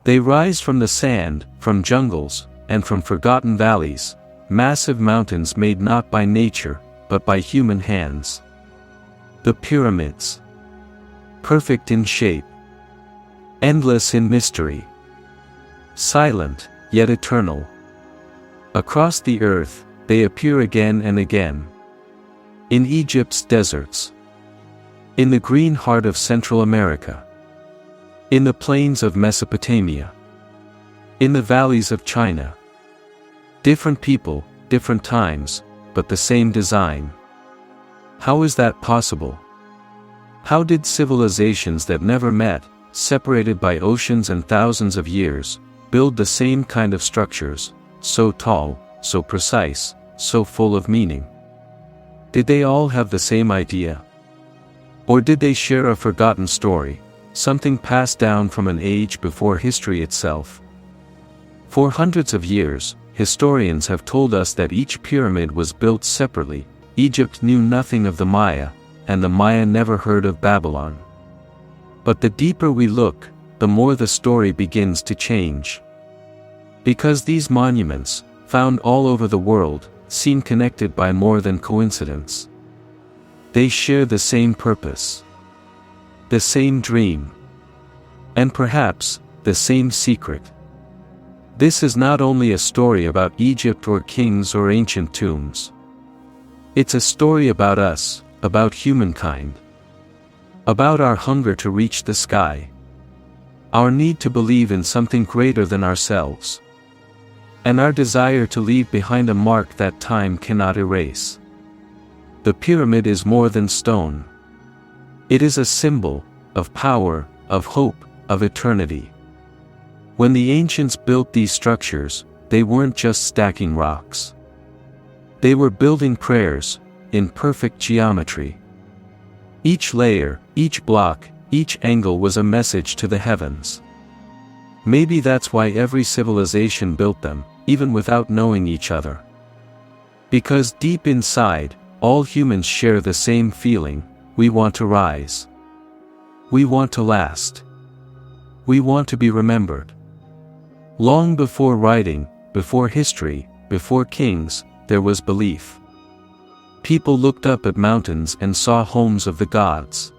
They rise from the sand, from jungles, and from forgotten valleys, massive mountains made not by nature, but by human hands. The pyramids. Perfect in shape. Endless in mystery. Silent, yet eternal. Across the earth, they appear again and again. In Egypt's deserts. In the green heart of Central America. In the plains of Mesopotamia. In the valleys of China. Different people, different times, but the same design. How is that possible? How did civilizations that never met, separated by oceans and thousands of years, build the same kind of structures, so tall, so precise, so full of meaning? Did they all have the same idea? Or did they share a forgotten story, something passed down from an age before history itself? For hundreds of years, historians have told us that each pyramid was built separately. Egypt knew nothing of the Maya, and the Maya never heard of Babylon. But the deeper we look, the more the story begins to change. Because these monuments, found all over the world, seem connected by more than coincidence. They share the same purpose. The same dream. And perhaps, the same secret. This is not only a story about Egypt or kings or ancient tombs. It's a story about us, about humankind. About our hunger to reach the sky. Our need to believe in something greater than ourselves. And our desire to leave behind a mark that time cannot erase. The pyramid is more than stone. It is a symbol of power, of hope, of eternity. When the ancients built these structures, they weren't just stacking rocks. They were building prayers, in perfect geometry. Each layer, each block, each angle was a message to the heavens. Maybe that's why every civilization built them, even without knowing each other. Because deep inside, all humans share the same feeling: we want to rise. We want to last. We want to be remembered. Long before writing, before history, before kings, there was belief. People looked up at mountains and saw homes of the gods.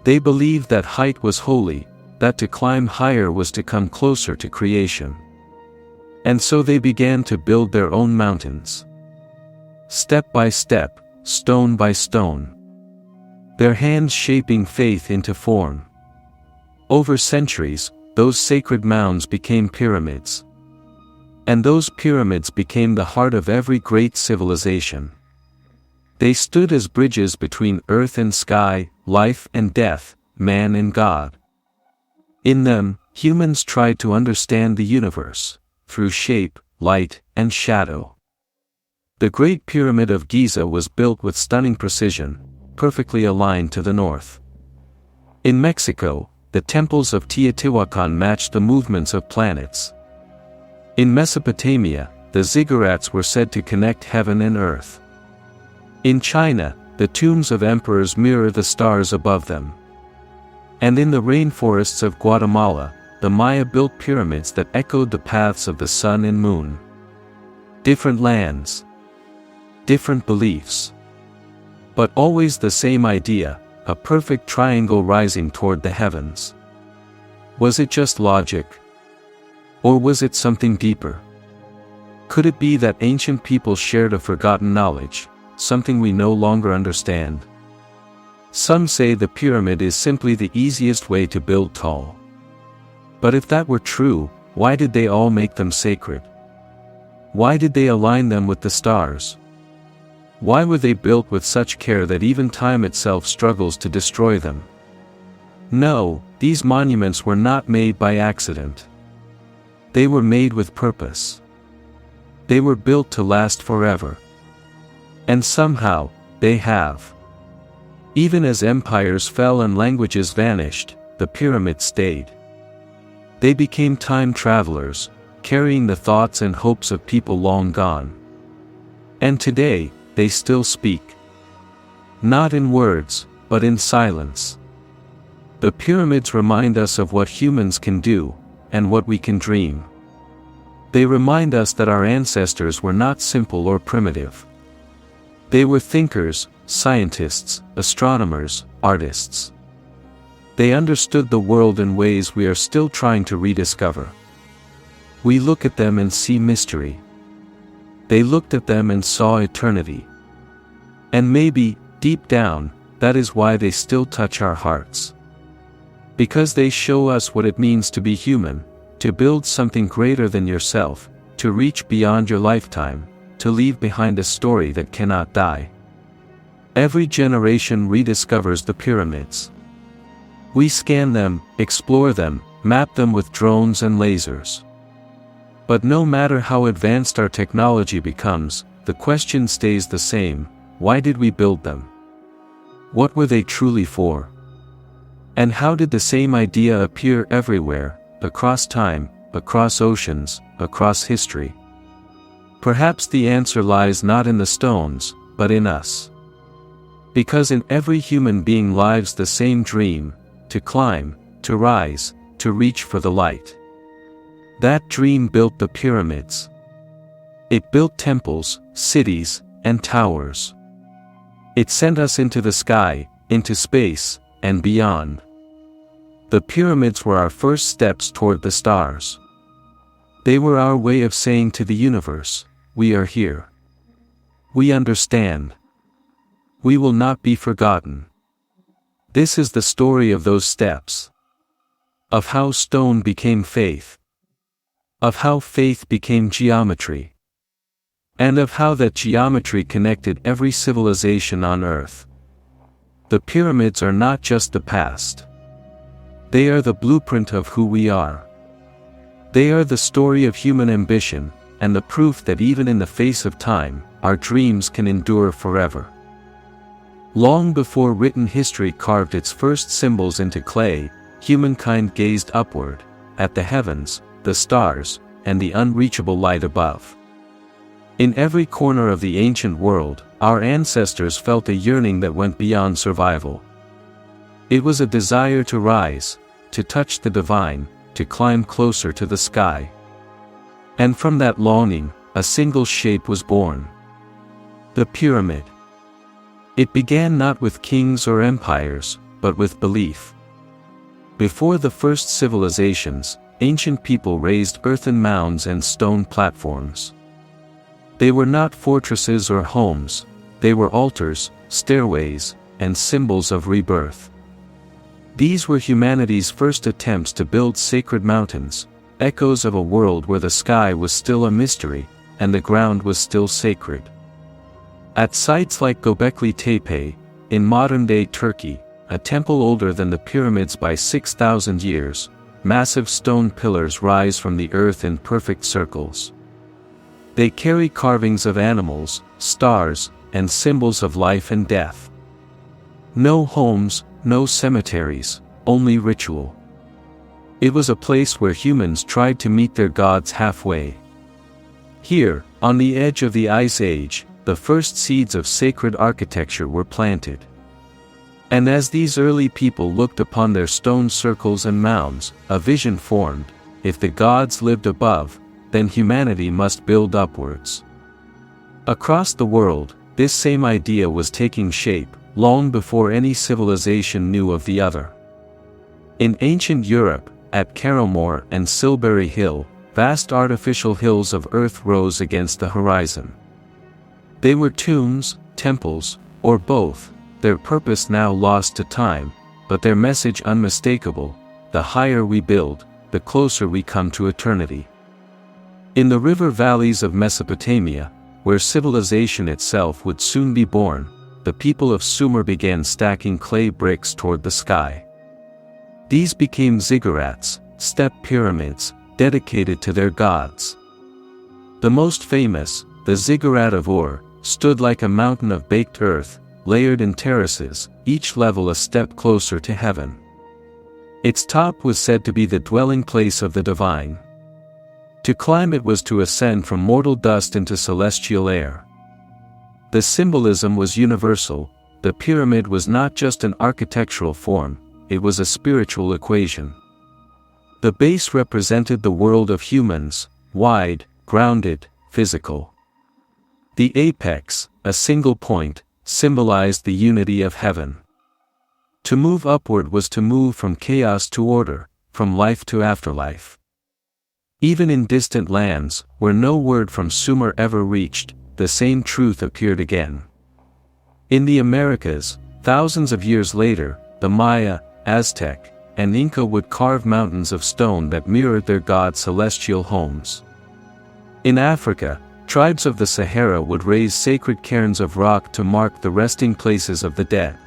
They believed that height was holy, that to climb higher was to come closer to creation. And so they began to build their own mountains. Step by step, stone by stone. Their hands shaping faith into form. Over centuries, those sacred mounds became pyramids. And those pyramids became the heart of every great civilization. They stood as bridges between earth and sky, life and death, man and God. In them, humans tried to understand the universe, through shape, light, and shadow. The Great Pyramid of Giza was built with stunning precision, perfectly aligned to the north. In Mexico, the temples of Teotihuacan matched the movements of planets. In Mesopotamia, the Ziggurats were said to connect heaven and earth. In China, the tombs of emperors mirror the stars above them. And in the rainforests of Guatemala, the Maya built pyramids that echoed the paths of the sun and moon. Different lands. Different beliefs. But always the same idea, a perfect triangle rising toward the heavens. Was it just logic? Or was it something deeper? Could it be that ancient people shared a forgotten knowledge, something we no longer understand? Some say the pyramid is simply the easiest way to build tall. But if that were true, why did they all make them sacred? Why did they align them with the stars? Why were they built with such care that even time itself struggles to destroy them? No, these monuments were not made by accident. They were made with purpose. They were built to last forever. And somehow, they have. Even as empires fell and languages vanished, the pyramids stayed. They became time travelers, carrying the thoughts and hopes of people long gone. And today, they still speak. Not in words, but in silence. The pyramids remind us of what humans can do, and what we can dream. They remind us that our ancestors were not simple or primitive. They were thinkers, scientists, astronomers, artists. They understood the world in ways we are still trying to rediscover. We look at them and see mystery. They looked at them and saw eternity. And maybe, deep down, that is why they still touch our hearts. Because they show us what it means to be human, to build something greater than yourself, to reach beyond your lifetime, to leave behind a story that cannot die. Every generation rediscovers the pyramids. We scan them, explore them, map them with drones and lasers. But no matter how advanced our technology becomes, the question stays the same: why did we build them? What were they truly for? And how did the same idea appear everywhere, across time, across oceans, across history? Perhaps the answer lies not in the stones, but in us. Because in every human being lives the same dream: to climb, to rise, to reach for the light. That dream built the pyramids. It built temples, cities, and towers. It sent us into the sky, into space, and beyond. The pyramids were our first steps toward the stars. They were our way of saying to the universe, we are here. We understand. We will not be forgotten. This is the story of those steps. Of how stone became faith. Of how faith became geometry. And of how that geometry connected every civilization on Earth. The pyramids are not just the past. They are the blueprint of who we are. They are the story of human ambition, and the proof that even in the face of time, our dreams can endure forever. Long before written history carved its first symbols into clay, humankind gazed upward, at the heavens, the stars, and the unreachable light above. In every corner of the ancient world, our ancestors felt a yearning that went beyond survival. It was a desire to rise, to touch the divine, to climb closer to the sky. And from that longing, a single shape was born. The pyramid. It began not with kings or empires, but with belief. Before the first civilizations, ancient people raised earthen mounds and stone platforms. They were not fortresses or homes, they were altars, stairways, and symbols of rebirth. These were humanity's first attempts to build sacred mountains, echoes of a world where the sky was still a mystery, and the ground was still sacred. At sites like Göbekli Tepe, in modern-day Turkey, a temple older than the pyramids by 6,000 years, massive stone pillars rise from the earth in perfect circles. They carry carvings of animals, stars, and symbols of life and death. No homes, no cemeteries, only ritual. It was a place where humans tried to meet their gods halfway. Here, on the edge of the Ice Age, the first seeds of sacred architecture were planted. And as these early people looked upon their stone circles and mounds, a vision formed: if the gods lived above, then humanity must build upwards. Across the world, this same idea was taking shape, long before any civilization knew of the other. In ancient Europe, at Carrowmore and Silbury Hill, vast artificial hills of earth rose against the horizon. They were tombs, temples, or both, their purpose now lost to time, but their message unmistakable: the higher we build, the closer we come to eternity. In the river valleys of Mesopotamia, where civilization itself would soon be born, the people of Sumer began stacking clay bricks toward the sky. These became ziggurats, step pyramids, dedicated to their gods. The most famous, the Ziggurat of Ur, stood like a mountain of baked earth, layered in terraces, each level a step closer to heaven. Its top was said to be the dwelling place of the divine. To climb it was to ascend from mortal dust into celestial air. The symbolism was universal: the pyramid was not just an architectural form, it was a spiritual equation. The base represented the world of humans, wide, grounded, physical. The apex, a single point, symbolized the unity of heaven. To move upward was to move from chaos to order, from life to afterlife. Even in distant lands, where no word from Sumer ever reached, the same truth appeared again. In the Americas, thousands of years later, the Maya, Aztec, and Inca would carve mountains of stone that mirrored their gods' celestial homes. In Africa, tribes of the Sahara would raise sacred cairns of rock to mark the resting places of the dead.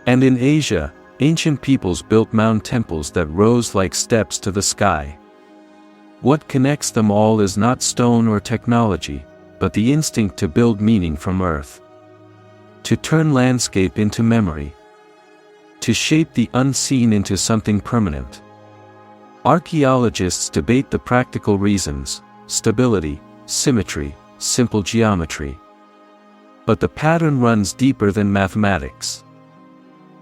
And in Asia, ancient peoples built mound temples that rose like steps to the sky. What connects them all is not stone or technology, but the instinct to build meaning from earth. To turn landscape into memory. To shape the unseen into something permanent. Archaeologists debate the practical reasons: stability, symmetry, simple geometry. But the pattern runs deeper than mathematics.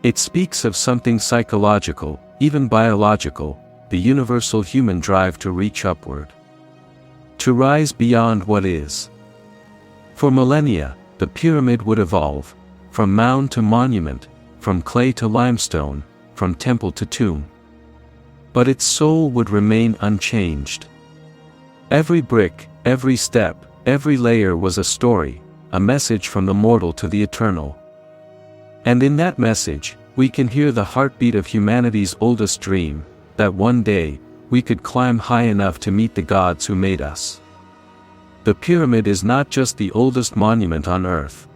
It speaks of something psychological, even biological, the universal human drive to reach upward. To rise beyond what is. For millennia, the pyramid would evolve, from mound to monument, from clay to limestone, from temple to tomb. But its soul would remain unchanged. Every brick, every step, every layer was a story, a message from the mortal to the eternal. And in that message, we can hear the heartbeat of humanity's oldest dream, that one day, we could climb high enough to meet the gods who made us. The pyramid is not just the oldest monument on Earth.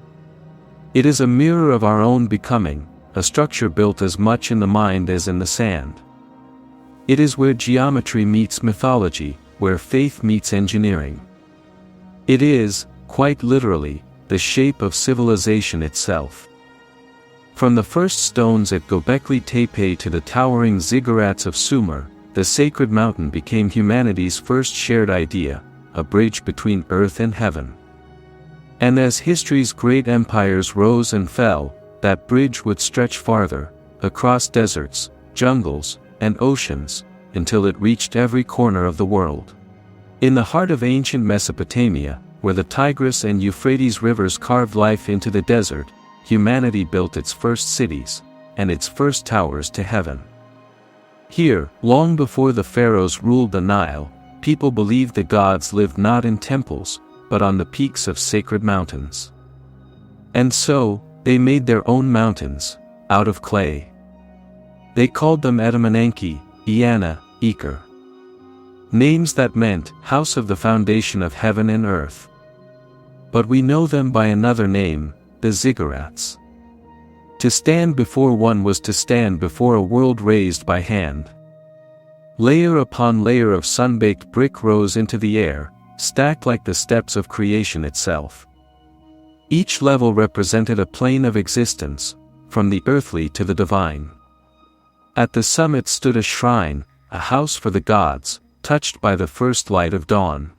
It is a mirror of our own becoming, a structure built as much in the mind as in the sand. It is where geometry meets mythology, where faith meets engineering. It is, quite literally, the shape of civilization itself. From the first stones at Göbekli Tepe to the towering Ziggurats of Sumer, the sacred mountain became humanity's first shared idea, a bridge between earth and heaven. And as history's great empires rose and fell, that bridge would stretch farther, across deserts, jungles, and oceans, until it reached every corner of the world. In the heart of ancient Mesopotamia, where the Tigris and Euphrates rivers carved life into the desert, humanity built its first cities, and its first towers to heaven. Here, long before the pharaohs ruled the Nile, people believed the gods lived not in temples, but on the peaks of sacred mountains. And so, they made their own mountains, out of clay. They called them Etemenenki, Iana, Iker. Names that meant, house of the foundation of heaven and earth. But we know them by another name, the Ziggurats. To stand before one was to stand before a world raised by hand. Layer upon layer of sun-baked brick rose into the air, stacked like the steps of creation itself. Each level represented a plane of existence, from the earthly to the divine. At the summit stood a shrine, a house for the gods, touched by the first light of dawn.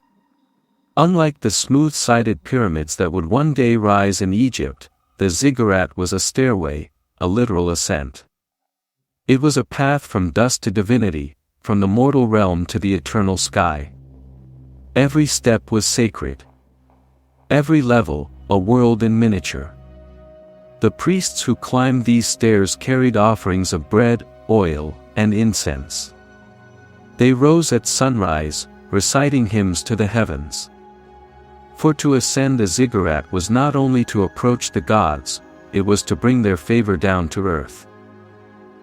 Unlike the smooth-sided pyramids that would one day rise in Egypt, the ziggurat was a stairway, a literal ascent. It was a path from dust to divinity, from the mortal realm to the eternal sky. Every step was sacred. Every level, a world in miniature. The priests who climbed these stairs carried offerings of bread, oil, and incense. They rose at sunrise, reciting hymns to the heavens. For to ascend a ziggurat was not only to approach the gods, it was to bring their favor down to earth.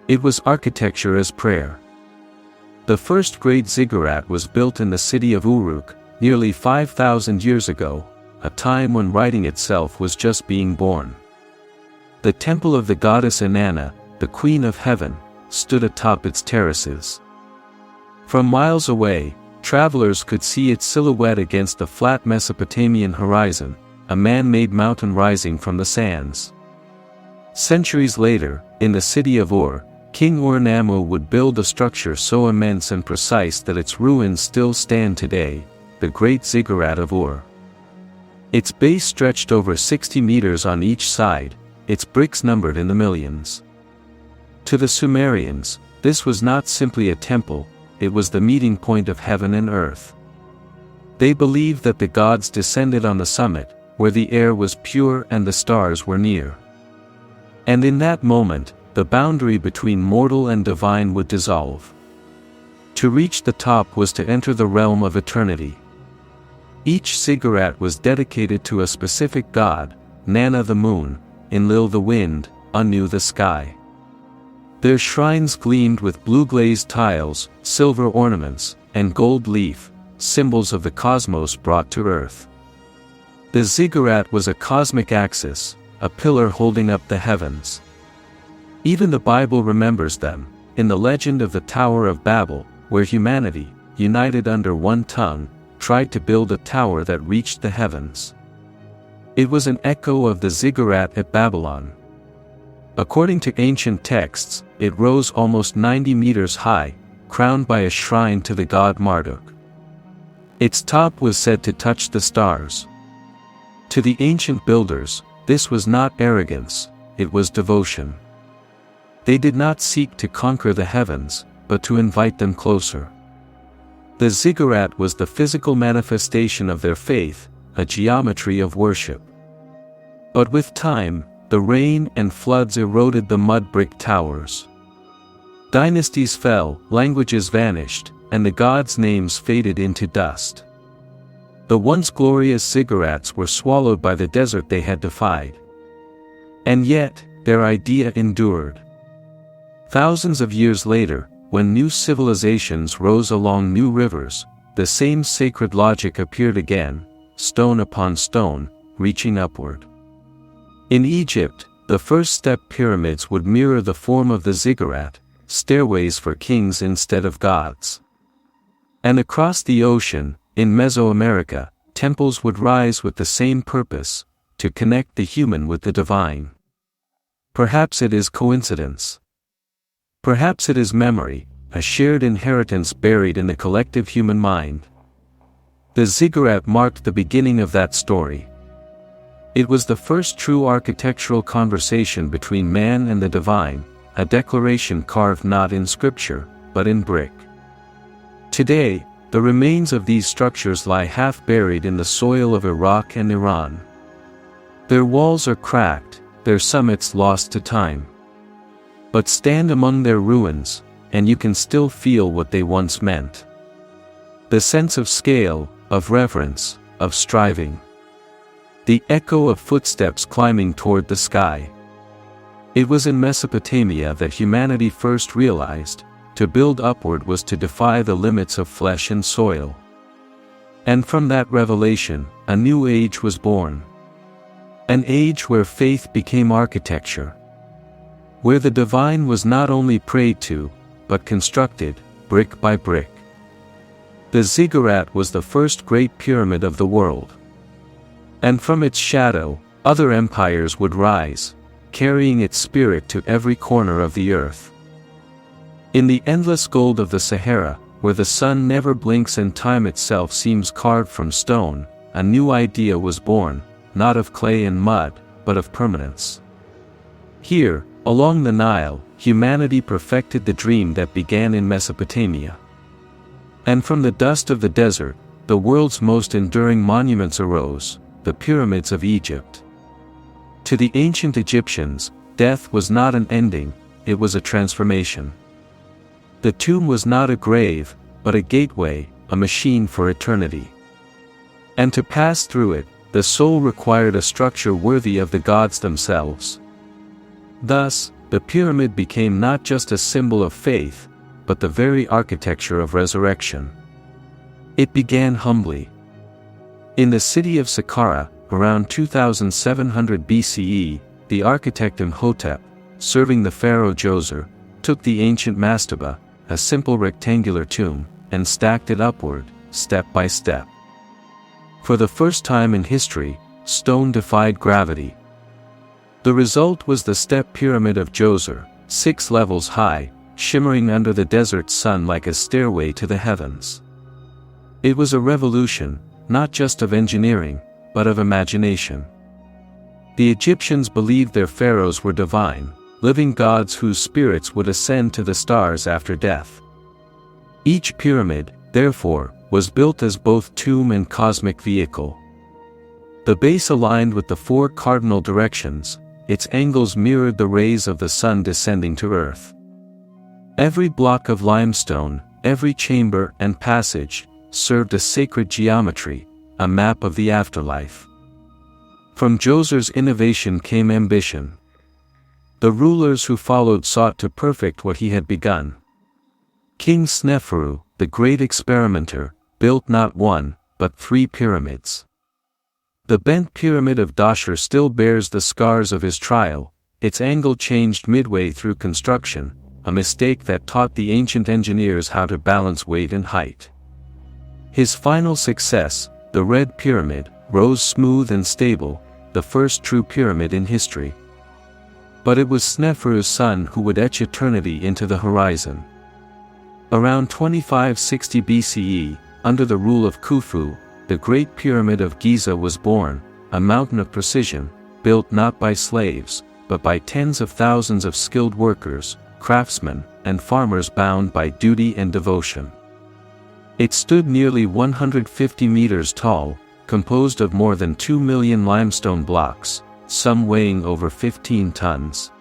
It was architecture as prayer. The first great ziggurat was built in the city of Uruk, nearly 5,000 years ago, a time when writing itself was just being born. The temple of the goddess Inanna, the queen of heaven, stood atop its terraces. From miles away, travelers could see its silhouette against the flat Mesopotamian horizon, a man-made mountain rising from the sands. Centuries later, in the city of Ur, King Ur-Nammu would build a structure so immense and precise that its ruins still stand today, the Great Ziggurat of Ur. Its base stretched over 60 meters on each side, its bricks numbered in the millions. To the Sumerians, this was not simply a temple, it was the meeting point of heaven and earth. They believed that the gods descended on the summit, where the air was pure and the stars were near. And in that moment, the boundary between mortal and divine would dissolve. To reach the top was to enter the realm of eternity. Each ziggurat was dedicated to a specific god: Nana the moon, Enlil the wind, Anu the sky. Their shrines gleamed with blue-glazed tiles, silver ornaments, and gold leaf, symbols of the cosmos brought to earth. The ziggurat was a cosmic axis, a pillar holding up the heavens. Even the Bible remembers them, in the legend of the Tower of Babel, where humanity, united under one tongue, tried to build a tower that reached the heavens. It was an echo of the ziggurat at Babylon. According to ancient texts, it rose almost 90 meters high, crowned by a shrine to the god Marduk. Its top was said to touch the stars. To the ancient builders, this was not arrogance, it was devotion. They did not seek to conquer the heavens, but to invite them closer. The ziggurat was the physical manifestation of their faith, a geometry of worship. But with time, the rain and floods eroded the mud brick towers. Dynasties fell, languages vanished, and the gods' names faded into dust. The once glorious ziggurats were swallowed by the desert they had defied. And yet, their idea endured. Thousands of years later, when new civilizations rose along new rivers, the same sacred logic appeared again, stone upon stone, reaching upward. In Egypt, the first step pyramids would mirror the form of the ziggurat, stairways for kings instead of gods. And across the ocean, in Mesoamerica, temples would rise with the same purpose, to connect the human with the divine. Perhaps it is coincidence. Perhaps it is memory, a shared inheritance buried in the collective human mind. The ziggurat marked the beginning of that story. It was the first true architectural conversation between man and the divine, a declaration carved not in scripture, but in brick. Today, the remains of these structures lie half buried in the soil of Iraq and Iran. Their walls are cracked, their summits lost to time. But stand among their ruins, and you can still feel what they once meant. The sense of scale, of reverence, of striving. The echo of footsteps climbing toward the sky. It was in Mesopotamia that humanity first realized, to build upward was to defy the limits of flesh and soil. And from that revelation, a new age was born. An age where faith became architecture. Where the divine was not only prayed to, but constructed, brick by brick. The ziggurat was the first great pyramid of the world. And from its shadow, other empires would rise, carrying its spirit to every corner of the earth. In the endless gold of the Sahara, where the sun never blinks and time itself seems carved from stone, a new idea was born, not of clay and mud, but of permanence. Here, along the Nile, humanity perfected the dream that began in Mesopotamia. And from the dust of the desert, the world's most enduring monuments arose, the pyramids of Egypt. To the ancient Egyptians, death was not an ending, it was a transformation. The tomb was not a grave, but a gateway, a machine for eternity. And to pass through it, the soul required a structure worthy of the gods themselves. Thus, the pyramid became not just a symbol of faith, but the very architecture of resurrection. It began humbly. In the city of Saqqara, around 2700 BCE, the architect Imhotep, serving the pharaoh Djoser, took the ancient mastaba, a simple rectangular tomb, and stacked it upward, step by step. For the first time in history, stone defied gravity. The result was the step pyramid of Djoser, 6 levels high, shimmering under the desert sun like a stairway to the heavens. It was a revolution, not just of engineering, but of imagination. The Egyptians believed their pharaohs were divine, living gods whose spirits would ascend to the stars after death. Each pyramid, therefore, was built as both tomb and cosmic vehicle. The base aligned with the four cardinal directions, its angles mirrored the rays of the sun descending to earth. Every block of limestone, every chamber and passage, served a sacred geometry, a map of the afterlife. From Djozer's innovation came ambition. The rulers who followed sought to perfect what he had begun. King Sneferu, the great experimenter, built not one, but 3 pyramids. The bent pyramid of Dashur still bears the scars of his trial, its angle changed midway through construction, a mistake that taught the ancient engineers how to balance weight and height. His final success, the Red Pyramid, rose smooth and stable, the first true pyramid in history. But it was Sneferu's son who would etch eternity into the horizon. Around 2560 BCE, under the rule of Khufu, the Great Pyramid of Giza was born, a mountain of precision, built not by slaves, but by tens of thousands of skilled workers, craftsmen, and farmers bound by duty and devotion. It stood nearly 150 meters tall, composed of more than 2 million limestone blocks, some weighing over 15 tons.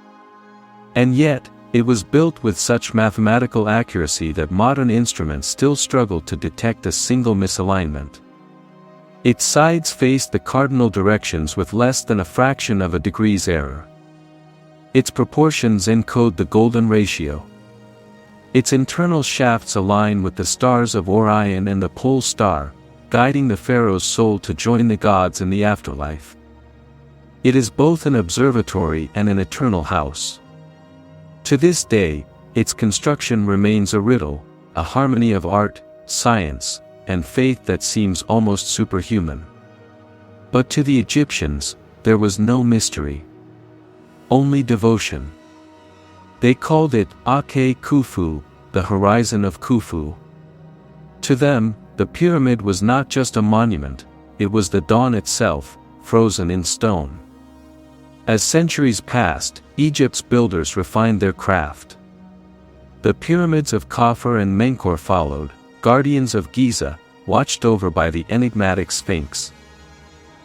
And yet, it was built with such mathematical accuracy that modern instruments still struggle to detect a single misalignment. Its sides faced the cardinal directions with less than a fraction of a degree's error. Its proportions encode the golden ratio. Its internal shafts align with the stars of Orion and the pole star, guiding the pharaoh's soul to join the gods in the afterlife. It is both an observatory and an eternal house. To this day, its construction remains a riddle, a harmony of art, science, and faith that seems almost superhuman. But to the Egyptians, there was no mystery. Only devotion. They called it Ake Khufu, the horizon of Khufu. To them, the pyramid was not just a monument, it was the dawn itself, frozen in stone. As centuries passed, Egypt's builders refined their craft. The pyramids of Khafre and Menkaure followed, guardians of Giza, watched over by the enigmatic Sphinx.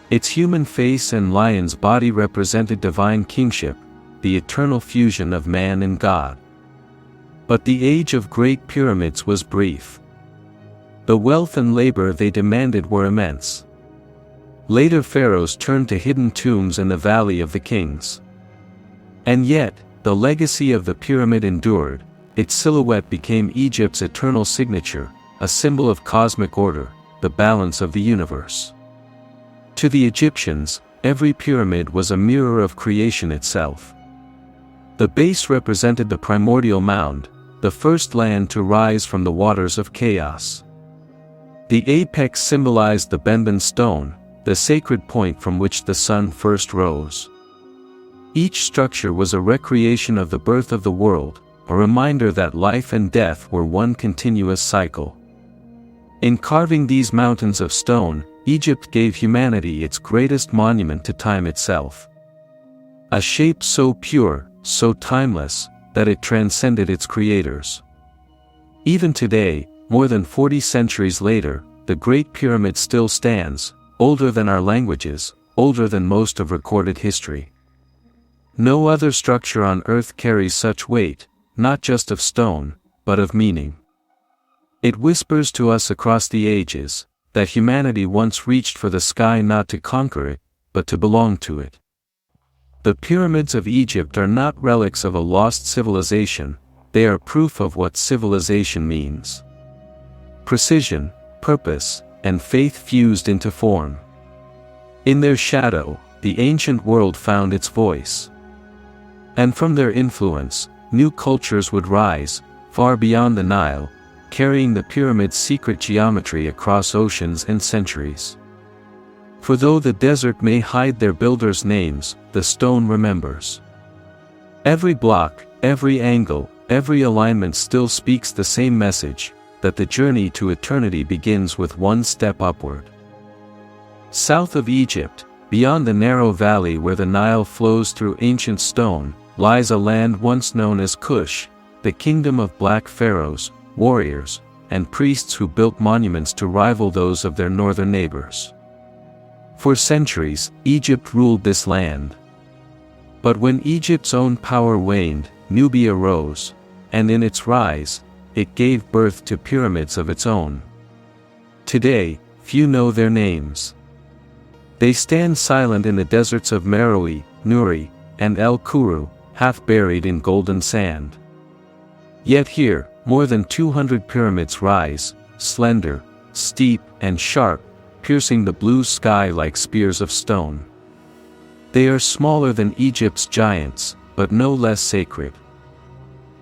Its human face and lion's body represented divine kingship, the eternal fusion of man and God. But the age of great pyramids was brief. The wealth and labor they demanded were immense. Later pharaohs turned to hidden tombs in the Valley of the Kings. And yet, the legacy of the pyramid endured, its silhouette became Egypt's eternal signature, a symbol of cosmic order, the balance of the universe. To the Egyptians, every pyramid was a mirror of creation itself. The base represented the primordial mound, the first land to rise from the waters of chaos. The apex symbolized the Benben stone, the sacred point from which the sun first rose. Each structure was a recreation of the birth of the world, a reminder that life and death were one continuous cycle. In carving these mountains of stone, Egypt gave humanity its greatest monument to time itself. A shape so pure, so timeless, that it transcended its creators. Even today, more than 40 centuries later, the Great Pyramid still stands, older than our languages, older than most of recorded history. No other structure on earth carries such weight, not just of stone, but of meaning. It whispers to us across the ages, that humanity once reached for the sky not to conquer it, but to belong to it. The pyramids of Egypt are not relics of a lost civilization, they are proof of what civilization means. Precision, purpose, and faith fused into form. In their shadow, the ancient world found its voice. And from their influence, new cultures would rise, far beyond the Nile, carrying the pyramid's secret geometry across oceans and centuries. For though the desert may hide their builders' names, the stone remembers. Every block, every angle, every alignment still speaks the same message, that the journey to eternity begins with one step upward. South of Egypt, beyond the narrow valley where the Nile flows through ancient stone, lies a land once known as Kush, the kingdom of black pharaohs, warriors, and priests who built monuments to rival those of their northern neighbors. For centuries, Egypt ruled this land. But when Egypt's own power waned, Nubia rose, and in its rise, it gave birth to pyramids of its own. Today, few know their names. They stand silent in the deserts of Meroe, Nuri, and El Kuru, half buried in golden sand. Yet here, more than 200 pyramids rise, slender, steep, and sharp, piercing the blue sky like spears of stone. They are smaller than Egypt's giants, but no less sacred.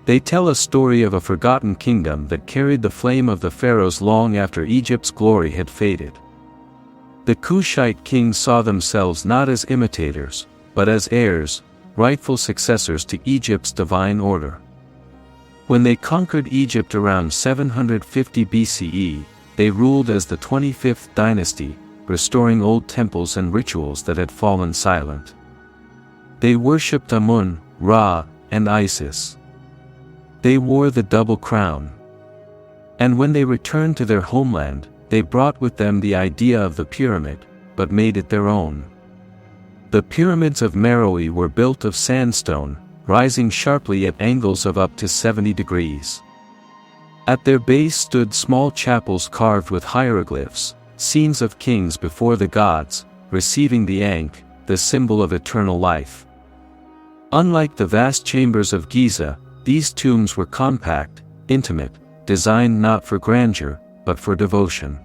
They tell a story of a forgotten kingdom that carried the flame of the pharaohs long after Egypt's glory had faded. The Kushite kings saw themselves not as imitators, but as heirs, rightful successors to Egypt's divine order. When they conquered Egypt around 750 BCE, they ruled as the 25th dynasty, restoring old temples and rituals that had fallen silent. They worshipped Amun, Ra, and Isis. They wore the double crown. And when they returned to their homeland, they brought with them the idea of the pyramid, but made it their own. The pyramids of Meroe were built of sandstone, rising sharply at angles of up to 70 degrees. At their base stood small chapels carved with hieroglyphs, scenes of kings before the gods, receiving the Ankh, the symbol of eternal life. Unlike the vast chambers of Giza, these tombs were compact, intimate, designed not for grandeur, but for devotion.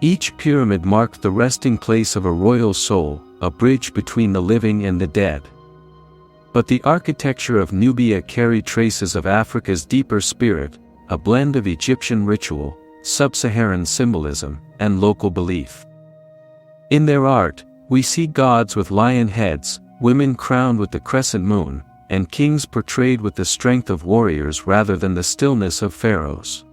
Each pyramid marked the resting place of a royal soul, a bridge between the living and the dead. But the architecture of Nubia carried traces of Africa's deeper spirit, a blend of Egyptian ritual, sub-Saharan symbolism, and local belief. In their art, we see gods with lion heads, women crowned with the crescent moon, and kings portrayed with the strength of warriors rather than the stillness of pharaohs.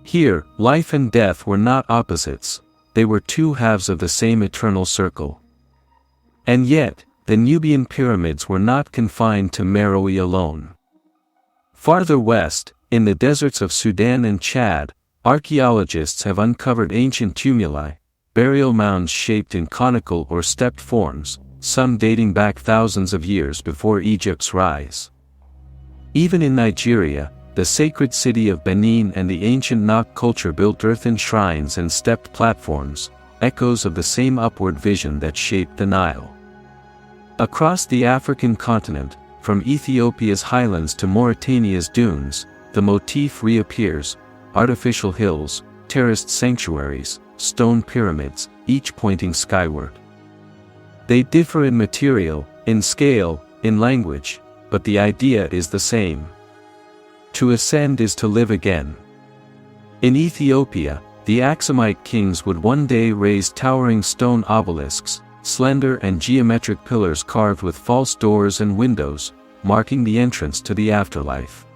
Here, life and death were not opposites, they were two halves of the same eternal circle. And yet, the Nubian pyramids were not confined to Meroe alone. Farther west, in the deserts of Sudan and Chad, archaeologists have uncovered ancient tumuli, burial mounds shaped in conical or stepped forms, some dating back thousands of years before Egypt's rise. Even in Nigeria, the sacred city of Benin and the ancient Nok culture built earthen shrines and stepped platforms, echoes of the same upward vision that shaped the Nile. Across the African continent, from Ethiopia's highlands to Mauritania's dunes, the motif reappears: artificial hills, terraced sanctuaries, stone pyramids, each pointing skyward. They differ in material, in scale, in language, but the idea is the same. To ascend is to live again. In Ethiopia, the Aksumite kings would one day raise towering stone obelisks, slender and geometric pillars carved with false doors and windows, marking the entrance to the afterlife.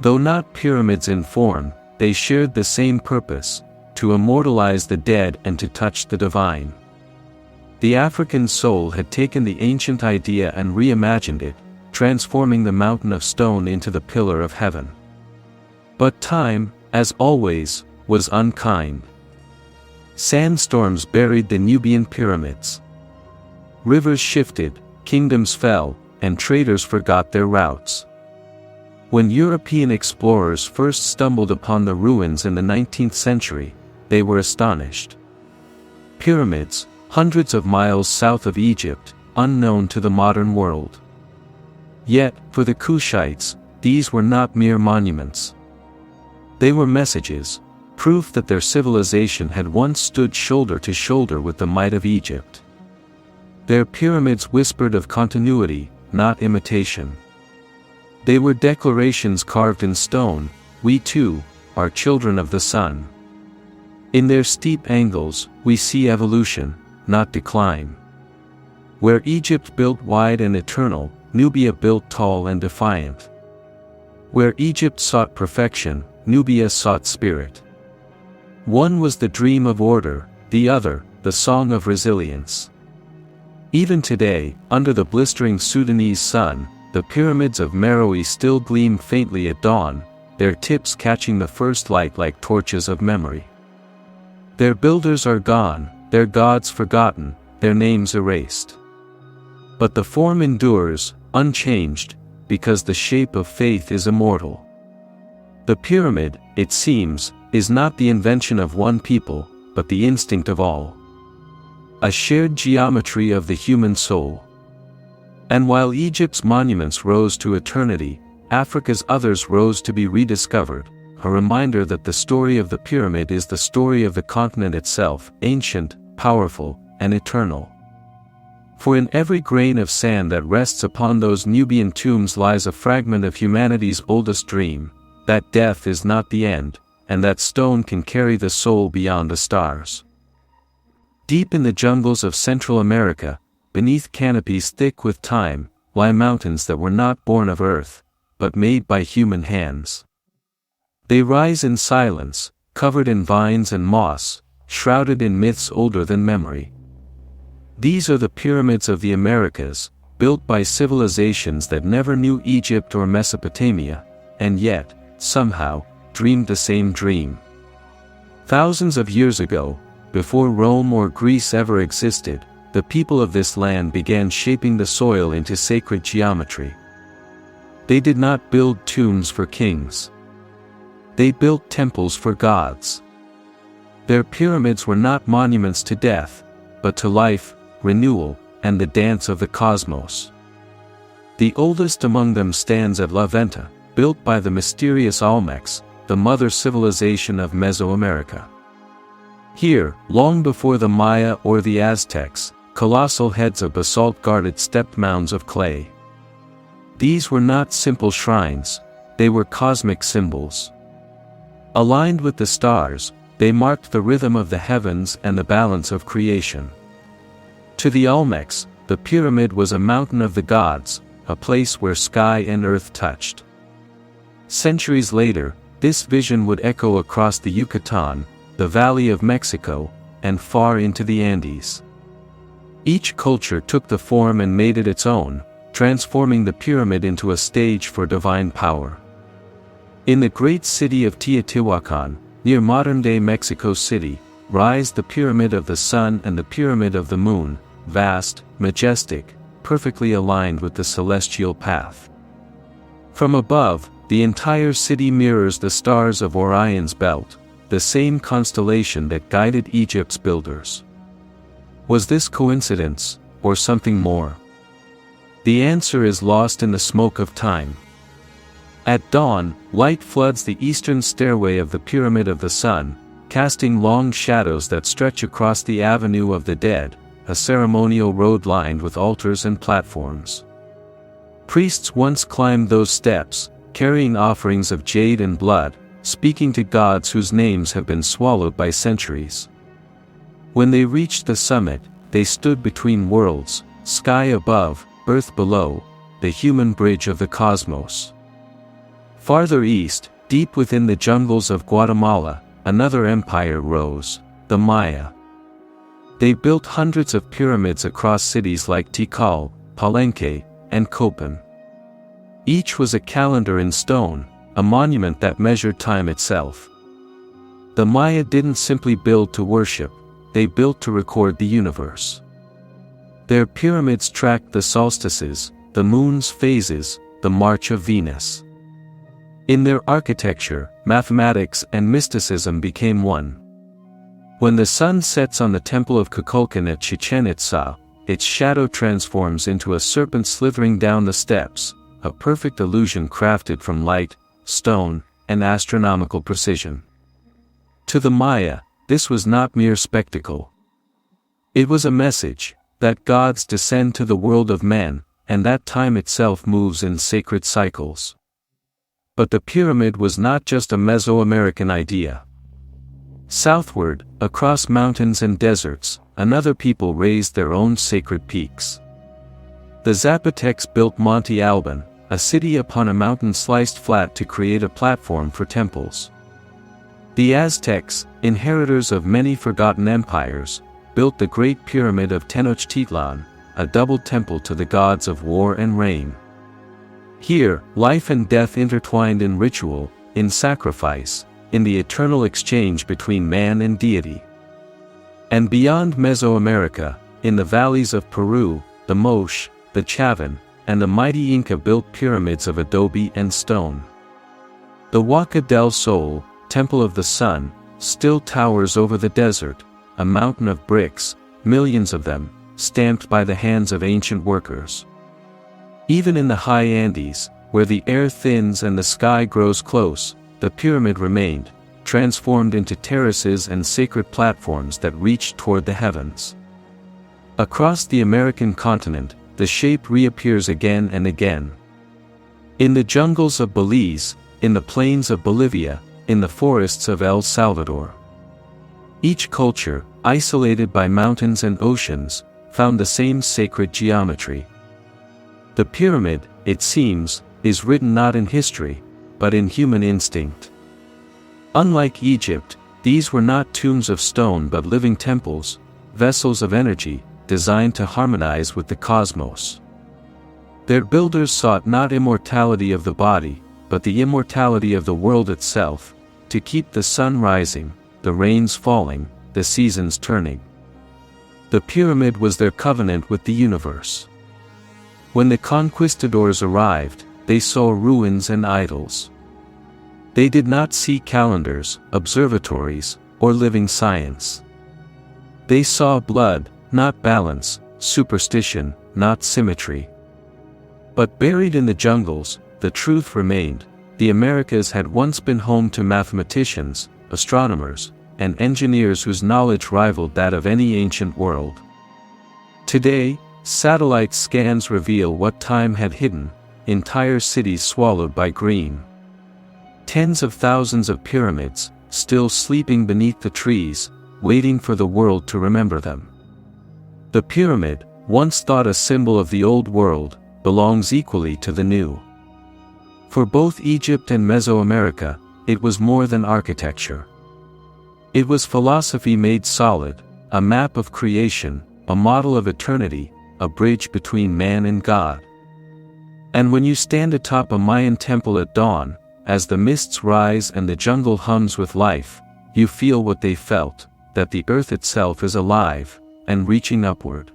Though not pyramids in form, they shared the same purpose: to immortalize the dead and to touch the divine. The African soul had taken the ancient idea and reimagined it, transforming the mountain of stone into the pillar of heaven. But time, as always, was unkind. Sandstorms buried the Nubian pyramids. Rivers shifted, kingdoms fell, and traders forgot their routes. When European explorers first stumbled upon the ruins in the 19th century, they were astonished. Pyramids, hundreds of miles south of Egypt, unknown to the modern world. Yet, for the Kushites, these were not mere monuments. They were messages, proof that their civilization had once stood shoulder to shoulder with the might of Egypt. Their pyramids whispered of continuity, not imitation. They were declarations carved in stone: we too are children of the sun. In their steep angles, we see evolution, not decline. Where Egypt built wide and eternal, Nubia built tall and defiant. Where Egypt sought perfection, Nubia sought spirit. One was the dream of order, the other, the song of resilience. Even today, under the blistering Sudanese sun, the pyramids of Meroe still gleam faintly at dawn, their tips catching the first light like torches of memory. Their builders are gone, their gods forgotten, their names erased. But the form endures, unchanged, because the shape of faith is immortal. The pyramid, it seems, is not the invention of one people, but the instinct of all. A shared geometry of the human soul. And while Egypt's monuments rose to eternity, Africa's others rose to be rediscovered, a reminder that the story of the pyramid is the story of the continent itself, ancient, powerful, and eternal. For in every grain of sand that rests upon those Nubian tombs lies a fragment of humanity's oldest dream, that death is not the end, and that stone can carry the soul beyond the stars. Deep in the jungles of Central America, beneath canopies thick with time, lie mountains that were not born of earth, but made by human hands. They rise in silence, covered in vines and moss, shrouded in myths older than memory. These are the pyramids of the Americas, built by civilizations that never knew Egypt or Mesopotamia, and yet, somehow, dreamed the same dream. Thousands of years ago, before Rome or Greece ever existed, the people of this land began shaping the soil into sacred geometry. They did not build tombs for kings. They built temples for gods. Their pyramids were not monuments to death, but to life, renewal, and the dance of the cosmos. The oldest among them stands at La Venta, built by the mysterious Olmecs, the mother civilization of Mesoamerica. Here, long before the Maya or the Aztecs, colossal heads of basalt guarded stepped mounds of clay. These were not simple shrines, they were cosmic symbols. Aligned with the stars, they marked the rhythm of the heavens and the balance of creation. To the Olmecs, the pyramid was a mountain of the gods, a place where sky and earth touched. Centuries later, this vision would echo across the Yucatan, the Valley of Mexico, and far into the Andes. Each culture took the form and made it its own, transforming the pyramid into a stage for divine power. In the great city of Teotihuacan, near modern-day Mexico City, rise the Pyramid of the Sun and the Pyramid of the Moon, vast, majestic, perfectly aligned with the celestial path. From above, the entire city mirrors the stars of Orion's belt, the same constellation that guided Egypt's builders. Was this coincidence, or something more? The answer is lost in the smoke of time. At dawn, light floods the eastern stairway of the Pyramid of the Sun, casting long shadows that stretch across the Avenue of the Dead, a ceremonial road lined with altars and platforms. Priests once climbed those steps, carrying offerings of jade and blood, speaking to gods whose names have been swallowed by centuries. When they reached the summit, they stood between worlds, sky above, earth below, the human bridge of the cosmos. Farther east, deep within the jungles of Guatemala, another empire rose, the Maya. They built hundreds of pyramids across cities like Tikal, Palenque, and Copan. Each was a calendar in stone, a monument that measured time itself. The Maya didn't simply build to worship, they built to record the universe. Their pyramids tracked the solstices, the moon's phases, the march of Venus. In their architecture, mathematics and mysticism became one. When the sun sets on the temple of Kukulkan at Chichen Itza, its shadow transforms into a serpent slithering down the steps, a perfect illusion crafted from light, stone, and astronomical precision. To the Maya, this was not mere spectacle. It was a message, that gods descend to the world of men, and that time itself moves in sacred cycles. But the pyramid was not just a Mesoamerican idea. Southward, across mountains and deserts, another people raised their own sacred peaks. The Zapotecs built Monte Alban, a city upon a mountain sliced flat to create a platform for temples. The Aztecs, inheritors of many forgotten empires, built the Great Pyramid of Tenochtitlan, a double temple to the gods of war and rain. Here, life and death intertwined in ritual, in sacrifice, in the eternal exchange between man and deity. And beyond Mesoamerica, in the valleys of Peru, the Moche, the Chavin, and the mighty Inca-built pyramids of adobe and stone. The Huaca del Sol, Temple of the Sun, still towers over the desert, a mountain of bricks, millions of them, stamped by the hands of ancient workers. Even in the high Andes, where the air thins and the sky grows close, the pyramid remained, transformed into terraces and sacred platforms that reached toward the heavens. Across the American continent, the shape reappears again and again. In the jungles of Belize, in the plains of Bolivia, in the forests of El Salvador. Each culture, isolated by mountains and oceans, found the same sacred geometry. The pyramid, it seems, is written not in history, but in human instinct. Unlike Egypt, these were not tombs of stone but living temples, vessels of energy, designed to harmonize with the cosmos. Their builders sought not immortality of the body, but the immortality of the world itself, to keep the sun rising, the rains falling, the seasons turning. The pyramid was their covenant with the universe. When the conquistadors arrived, they saw ruins and idols. They did not see calendars, observatories, or living science. They saw blood, not balance, superstition, not symmetry. But buried in the jungles, the truth remained: the Americas had once been home to mathematicians, astronomers, and engineers whose knowledge rivaled that of any ancient world. Today, satellite scans reveal what time had hidden: entire cities swallowed by green. Tens of thousands of pyramids, still sleeping beneath the trees, waiting for the world to remember them. The pyramid, once thought a symbol of the old world, belongs equally to the new. For both Egypt and Mesoamerica, it was more than architecture. It was philosophy made solid, a map of creation, a model of eternity, a bridge between man and God. And when you stand atop a Mayan temple at dawn, as the mists rise and the jungle hums with life, you feel what they felt, that the earth itself is alive, and reaching upward.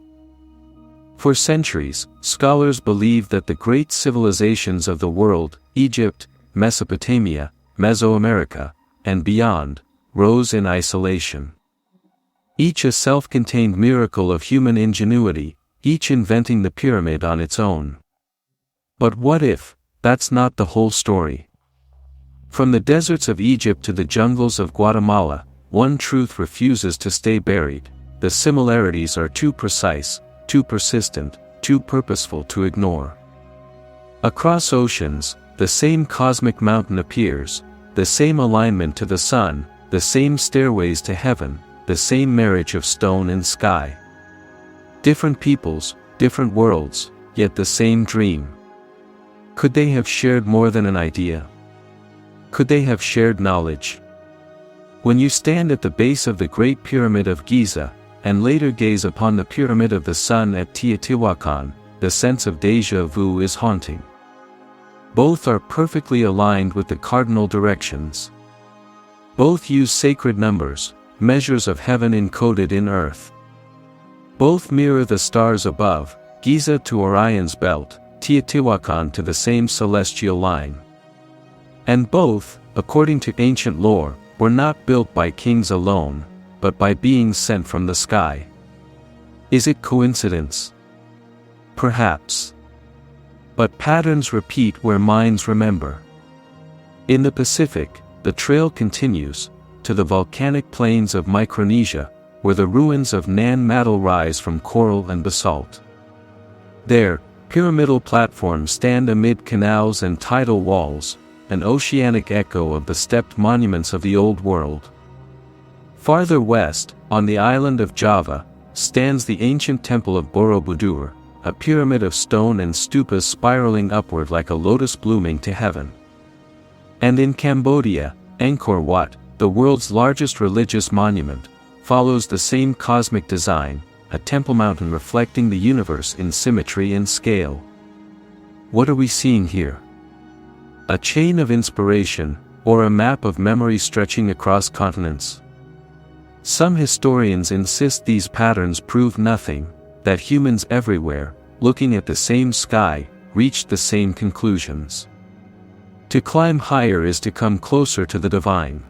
For centuries, scholars believed that the great civilizations of the world, Egypt, Mesopotamia, Mesoamerica, and beyond, rose in isolation. Each a self-contained miracle of human ingenuity, each inventing the pyramid on its own. But what if that's not the whole story? From the deserts of Egypt to the jungles of Guatemala, one truth refuses to stay buried: the similarities are too precise, too persistent, too purposeful to ignore. Across oceans, the same cosmic mountain appears, the same alignment to the sun, the same stairways to heaven, the same marriage of stone and sky. Different peoples, different worlds, yet the same dream. Could they have shared more than an idea? Could they have shared knowledge? When you stand at the base of the Great Pyramid of Giza, and later gaze upon the Pyramid of the Sun at Teotihuacan, the sense of déjà vu is haunting. Both are perfectly aligned with the cardinal directions. Both use sacred numbers, measures of heaven encoded in earth. Both mirror the stars above, Giza to Orion's belt, Teotihuacan to the same celestial line. And both, according to ancient lore, were not built by kings alone, but by beings sent from the sky. Is it coincidence? Perhaps. But patterns repeat where minds remember. In the Pacific, the trail continues, to the volcanic plains of Micronesia, where the ruins of Nan Madol rise from coral and basalt. There, pyramidal platforms stand amid canals and tidal walls, an oceanic echo of the stepped monuments of the Old World. Farther west, on the island of Java, stands the ancient temple of Borobudur, a pyramid of stone and stupas spiraling upward like a lotus blooming to heaven. And in Cambodia, Angkor Wat, the world's largest religious monument, follows the same cosmic design, a temple mountain reflecting the universe in symmetry and scale. What are we seeing here? A chain of inspiration, or a map of memory stretching across continents? Some historians insist these patterns prove nothing, that humans everywhere, looking at the same sky, reached the same conclusions. To climb higher is to come closer to the divine.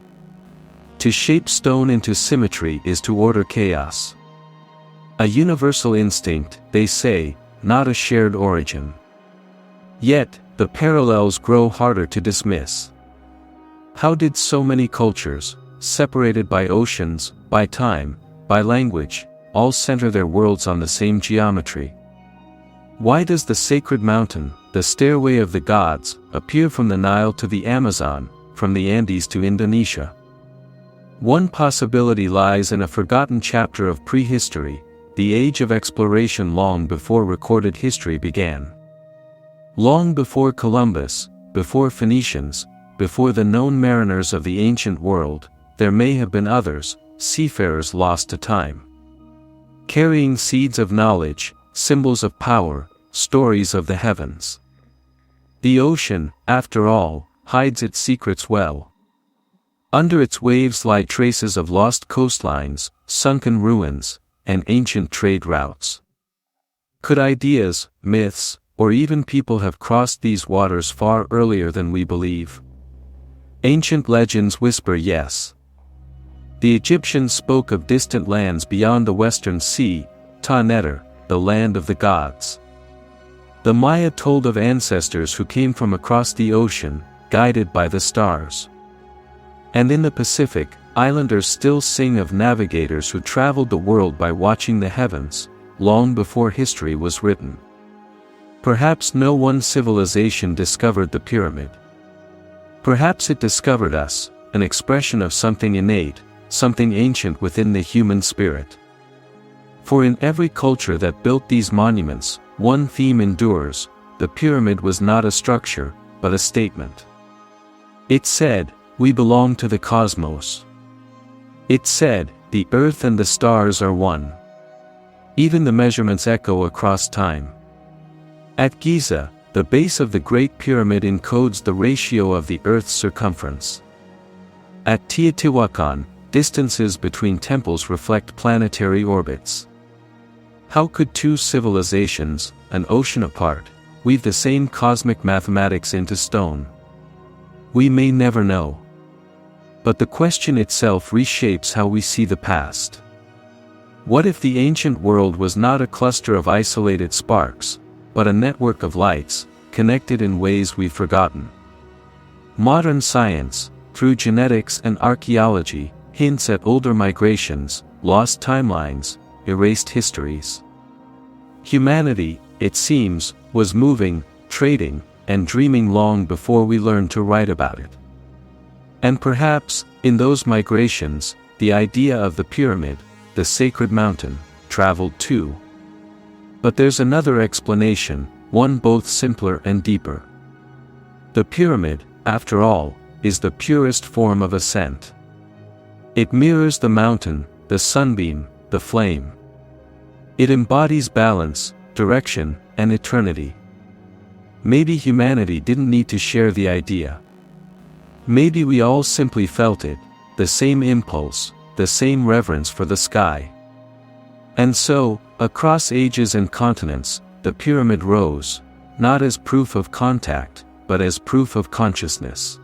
To shape stone into symmetry is to order chaos. A universal instinct, they say, not a shared origin. Yet, the parallels grow harder to dismiss. How did so many cultures, separated by oceans, by time, by language, all center their worlds on the same geometry? Why does the sacred mountain, the stairway of the gods, appear from the Nile to the Amazon, from the Andes to Indonesia? One possibility lies in a forgotten chapter of prehistory, the age of exploration long before recorded history began. Long before Columbus, before Phoenicians, before the known mariners of the ancient world, there may have been others, seafarers lost to time. Carrying seeds of knowledge, symbols of power, stories of the heavens. The ocean, after all, hides its secrets well. Under its waves lie traces of lost coastlines, sunken ruins, and ancient trade routes. Could ideas, myths, or even people have crossed these waters far earlier than we believe? Ancient legends whisper yes. The Egyptians spoke of distant lands beyond the western sea, Ta-Neter, the land of the gods. The Maya told of ancestors who came from across the ocean, guided by the stars. And in the Pacific, islanders still sing of navigators who traveled the world by watching the heavens, long before history was written. Perhaps no one civilization discovered the pyramid. Perhaps it discovered us, an expression of something innate, something ancient within the human spirit. For in every culture that built these monuments, one theme endures: the pyramid was not a structure, but a statement. It said, "We belong to the cosmos." It said, "The earth and the stars are one." Even the measurements echo across time. At Giza, the base of the Great Pyramid encodes the ratio of the Earth's circumference. At Teotihuacan, distances between temples reflect planetary orbits. How could two civilizations, an ocean apart, weave the same cosmic mathematics into stone? We may never know. But the question itself reshapes how we see the past. What if the ancient world was not a cluster of isolated sparks, but a network of lights, connected in ways we've forgotten? Modern science, through genetics and archaeology, hints at older migrations, lost timelines, erased histories. Humanity, it seems, was moving, trading, and dreaming long before we learned to write about it. And perhaps, in those migrations, the idea of the pyramid, the sacred mountain, traveled too. But there's another explanation, one both simpler and deeper. The pyramid, after all, is the purest form of ascent. It mirrors the mountain, the sunbeam, the flame. It embodies balance, direction, and eternity. Maybe humanity didn't need to share the idea. Maybe we all simply felt it, the same impulse, the same reverence for the sky. And so, across ages and continents, the pyramid rose, not as proof of contact, but as proof of consciousness.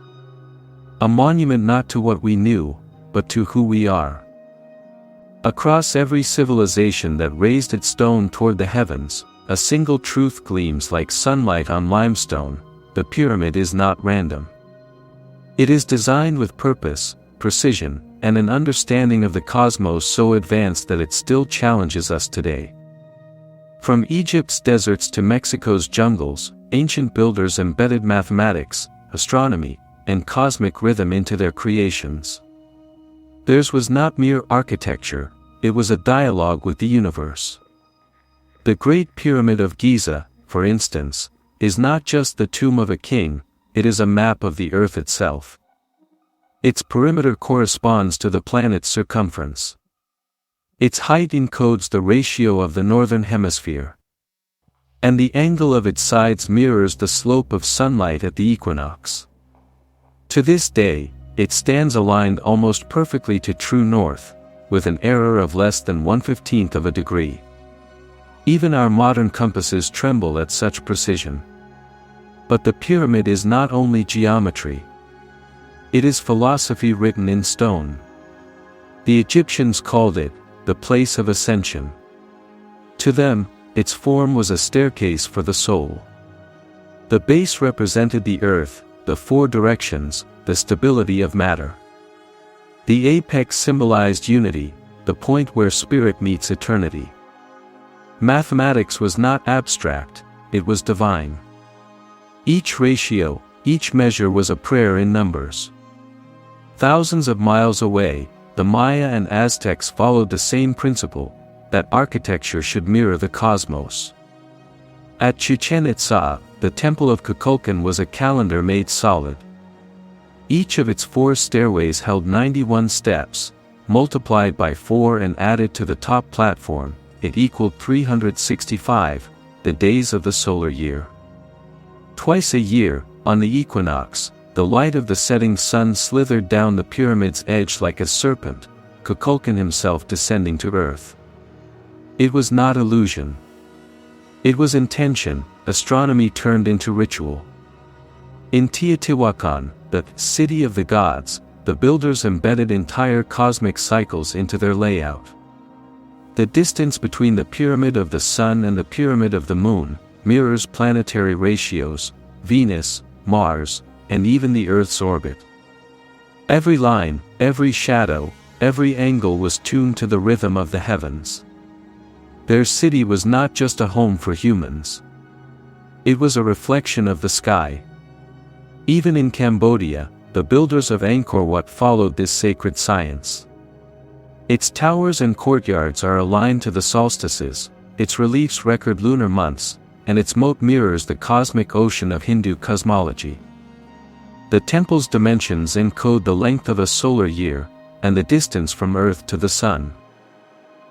A monument not to what we knew, but to who we are. Across every civilization that raised its stone toward the heavens, a single truth gleams like sunlight on limestone: the pyramid is not random. It is designed with purpose, precision, and an understanding of the cosmos so advanced that it still challenges us today. From Egypt's deserts to Mexico's jungles, ancient builders embedded mathematics, astronomy, and cosmic rhythm into their creations. Theirs was not mere architecture, it was a dialogue with the universe. The Great Pyramid of Giza, for instance, is not just the tomb of a king, it is a map of the earth itself. Its perimeter corresponds to the planet's circumference. Its height encodes the ratio of the northern hemisphere. And the angle of its sides mirrors the slope of sunlight at the equinox. To this day, it stands aligned almost perfectly to true north, with an error of less than 1/15 of a degree. Even our modern compasses tremble at such precision. But the pyramid is not only geometry. It is philosophy written in stone. The Egyptians called it the place of ascension. To them, its form was a staircase for the soul. The base represented the earth, the four directions, the stability of matter. The apex symbolized unity, the point where spirit meets eternity. Mathematics was not abstract, it was divine. Each ratio, each measure was a prayer in numbers. Thousands of miles away, the Maya and Aztecs followed the same principle, that architecture should mirror the cosmos. At Chichen Itza, the Temple of Kukulkan was a calendar made solid. Each of its 4 stairways held 91 steps, multiplied by 4 and added to the top platform, it equaled 365, the days of the solar year. Twice a year, on the equinox, the light of the setting sun slithered down the pyramid's edge like a serpent, Kukulkan himself descending to earth. It was not illusion. It was intention, astronomy turned into ritual. In Teotihuacan, the city of the gods, the builders embedded entire cosmic cycles into their layout. The distance between the pyramid of the sun and the pyramid of the moon mirrors planetary ratios, Venus, Mars, and even the Earth's orbit. Every line, every shadow, every angle was tuned to the rhythm of the heavens. Their city was not just a home for humans. It was a reflection of the sky. Even in Cambodia, the builders of Angkor Wat followed this sacred science. Its towers and courtyards are aligned to the solstices, its reliefs record lunar months, and its moat mirrors the cosmic ocean of Hindu cosmology. The temple's dimensions encode the length of a solar year, and the distance from Earth to the Sun.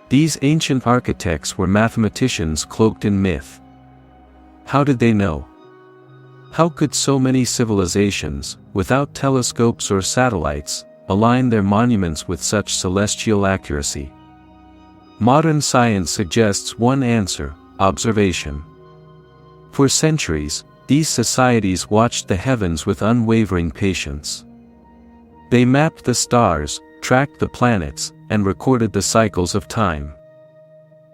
These ancient architects were mathematicians cloaked in myth. How did they know? How could so many civilizations, without telescopes or satellites, align their monuments with such celestial accuracy? Modern science suggests one answer: observation. For centuries, these societies watched the heavens with unwavering patience. They mapped the stars, tracked the planets, and recorded the cycles of time.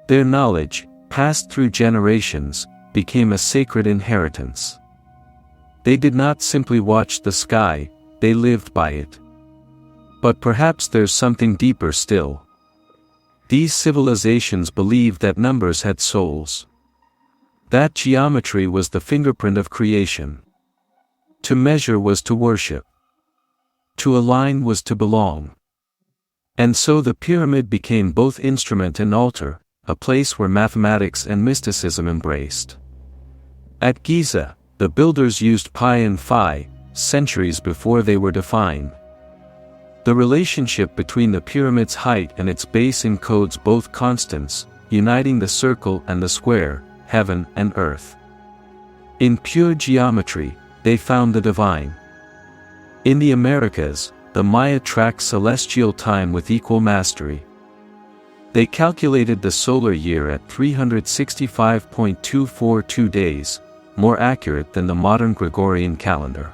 Their knowledge, passed through generations, became a sacred inheritance. They did not simply watch the sky, they lived by it. But perhaps there's something deeper still. These civilizations believed that numbers had souls. That geometry was the fingerprint of creation. To measure was to worship. To align was to belong. And so the pyramid became both instrument and altar, a place where mathematics and mysticism embraced. At Giza, the builders used pi and phi, centuries before they were defined. The relationship between the pyramid's height and its base encodes both constants, uniting the circle and the square, heaven and earth. In pure geometry, they found the divine. In the Americas, the Maya tracked celestial time with equal mastery. They calculated the solar year at 365.242 days, more accurate than the modern Gregorian calendar.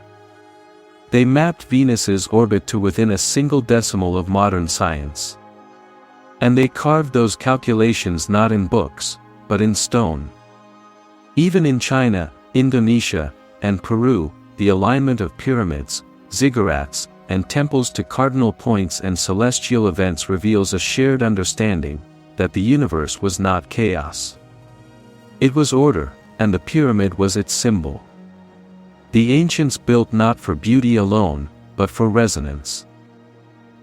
They mapped Venus's orbit to within a single decimal of modern science. And they carved those calculations not in books, but in stone. Even in China, Indonesia, and Peru, the alignment of pyramids, ziggurats, and temples to cardinal points and celestial events reveals a shared understanding that the universe was not chaos. It was order, and the pyramid was its symbol. The ancients built not for beauty alone, but for resonance.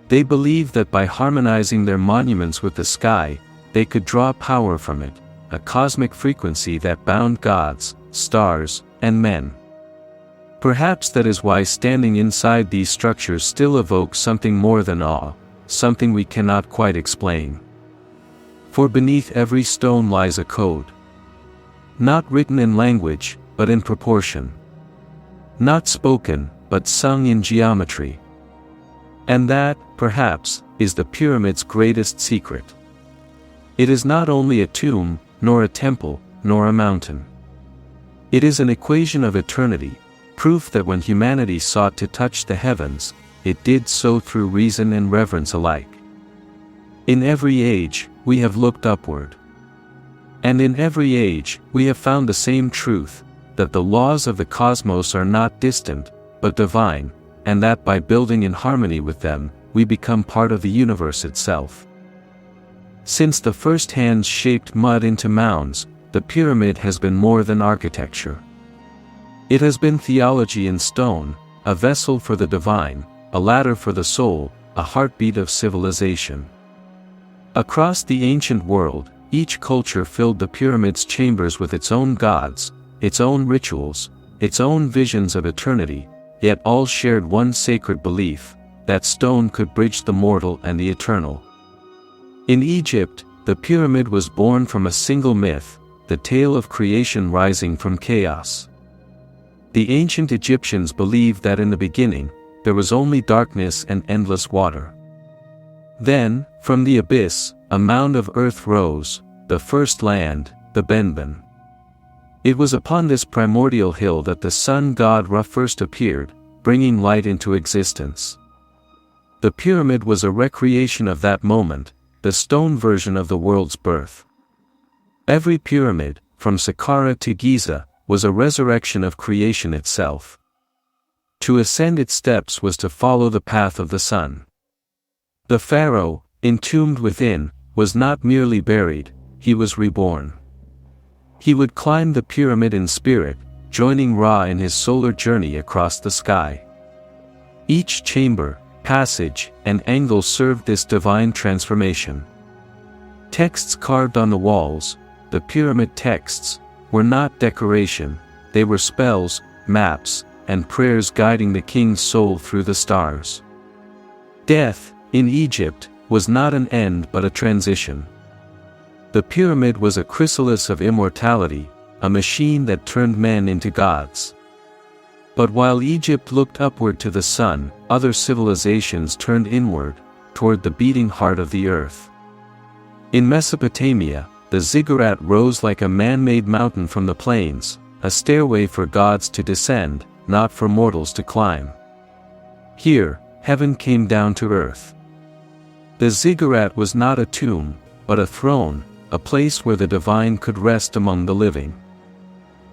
They believed that by harmonizing their monuments with the sky, they could draw power from it, a cosmic frequency that bound gods, stars, and men. Perhaps that is why standing inside these structures still evokes something more than awe, something we cannot quite explain. For beneath every stone lies a code. Not written in language, but in proportion. Not spoken, but sung in geometry. And that, perhaps, is the pyramid's greatest secret. It is not only a tomb, nor a temple, nor a mountain. It is an equation of eternity, proof that when humanity sought to touch the heavens, it did so through reason and reverence alike. In every age, we have looked upward. And in every age, we have found the same truth, that the laws of the cosmos are not distant, but divine, and that by building in harmony with them, we become part of the universe itself. Since the first hands shaped mud into mounds, the pyramid has been more than architecture. It has been theology in stone, a vessel for the divine, a ladder for the soul, a heartbeat of civilization. Across the ancient world, each culture filled the pyramid's chambers with its own gods, its own rituals, its own visions of eternity, yet all shared one sacred belief, that stone could bridge the mortal and the eternal. In Egypt, the pyramid was born from a single myth, the tale of creation rising from chaos. The ancient Egyptians believed that in the beginning, there was only darkness and endless water. Then, from the abyss, a mound of earth rose, the first land, the Benben. It was upon this primordial hill that the sun god Ra first appeared, bringing light into existence. The pyramid was a recreation of that moment, the stone version of the world's birth. Every pyramid, from Saqqara to Giza, was a resurrection of creation itself. To ascend its steps was to follow the path of the sun. The pharaoh, entombed within, was not merely buried, he was reborn. He would climb the pyramid in spirit, joining Ra in his solar journey across the sky. Each chamber, passage, and angle served this divine transformation. Texts carved on the walls, the pyramid texts, were not decoration, they were spells, maps, and prayers guiding the king's soul through the stars. Death, in Egypt, was not an end but a transition. The pyramid was a chrysalis of immortality, a machine that turned men into gods. But while Egypt looked upward to the sun, other civilizations turned inward, toward the beating heart of the earth. In Mesopotamia, the ziggurat rose like a man-made mountain from the plains, a stairway for gods to descend, not for mortals to climb. Here, heaven came down to earth. The ziggurat was not a tomb, but a throne, a place where the divine could rest among the living.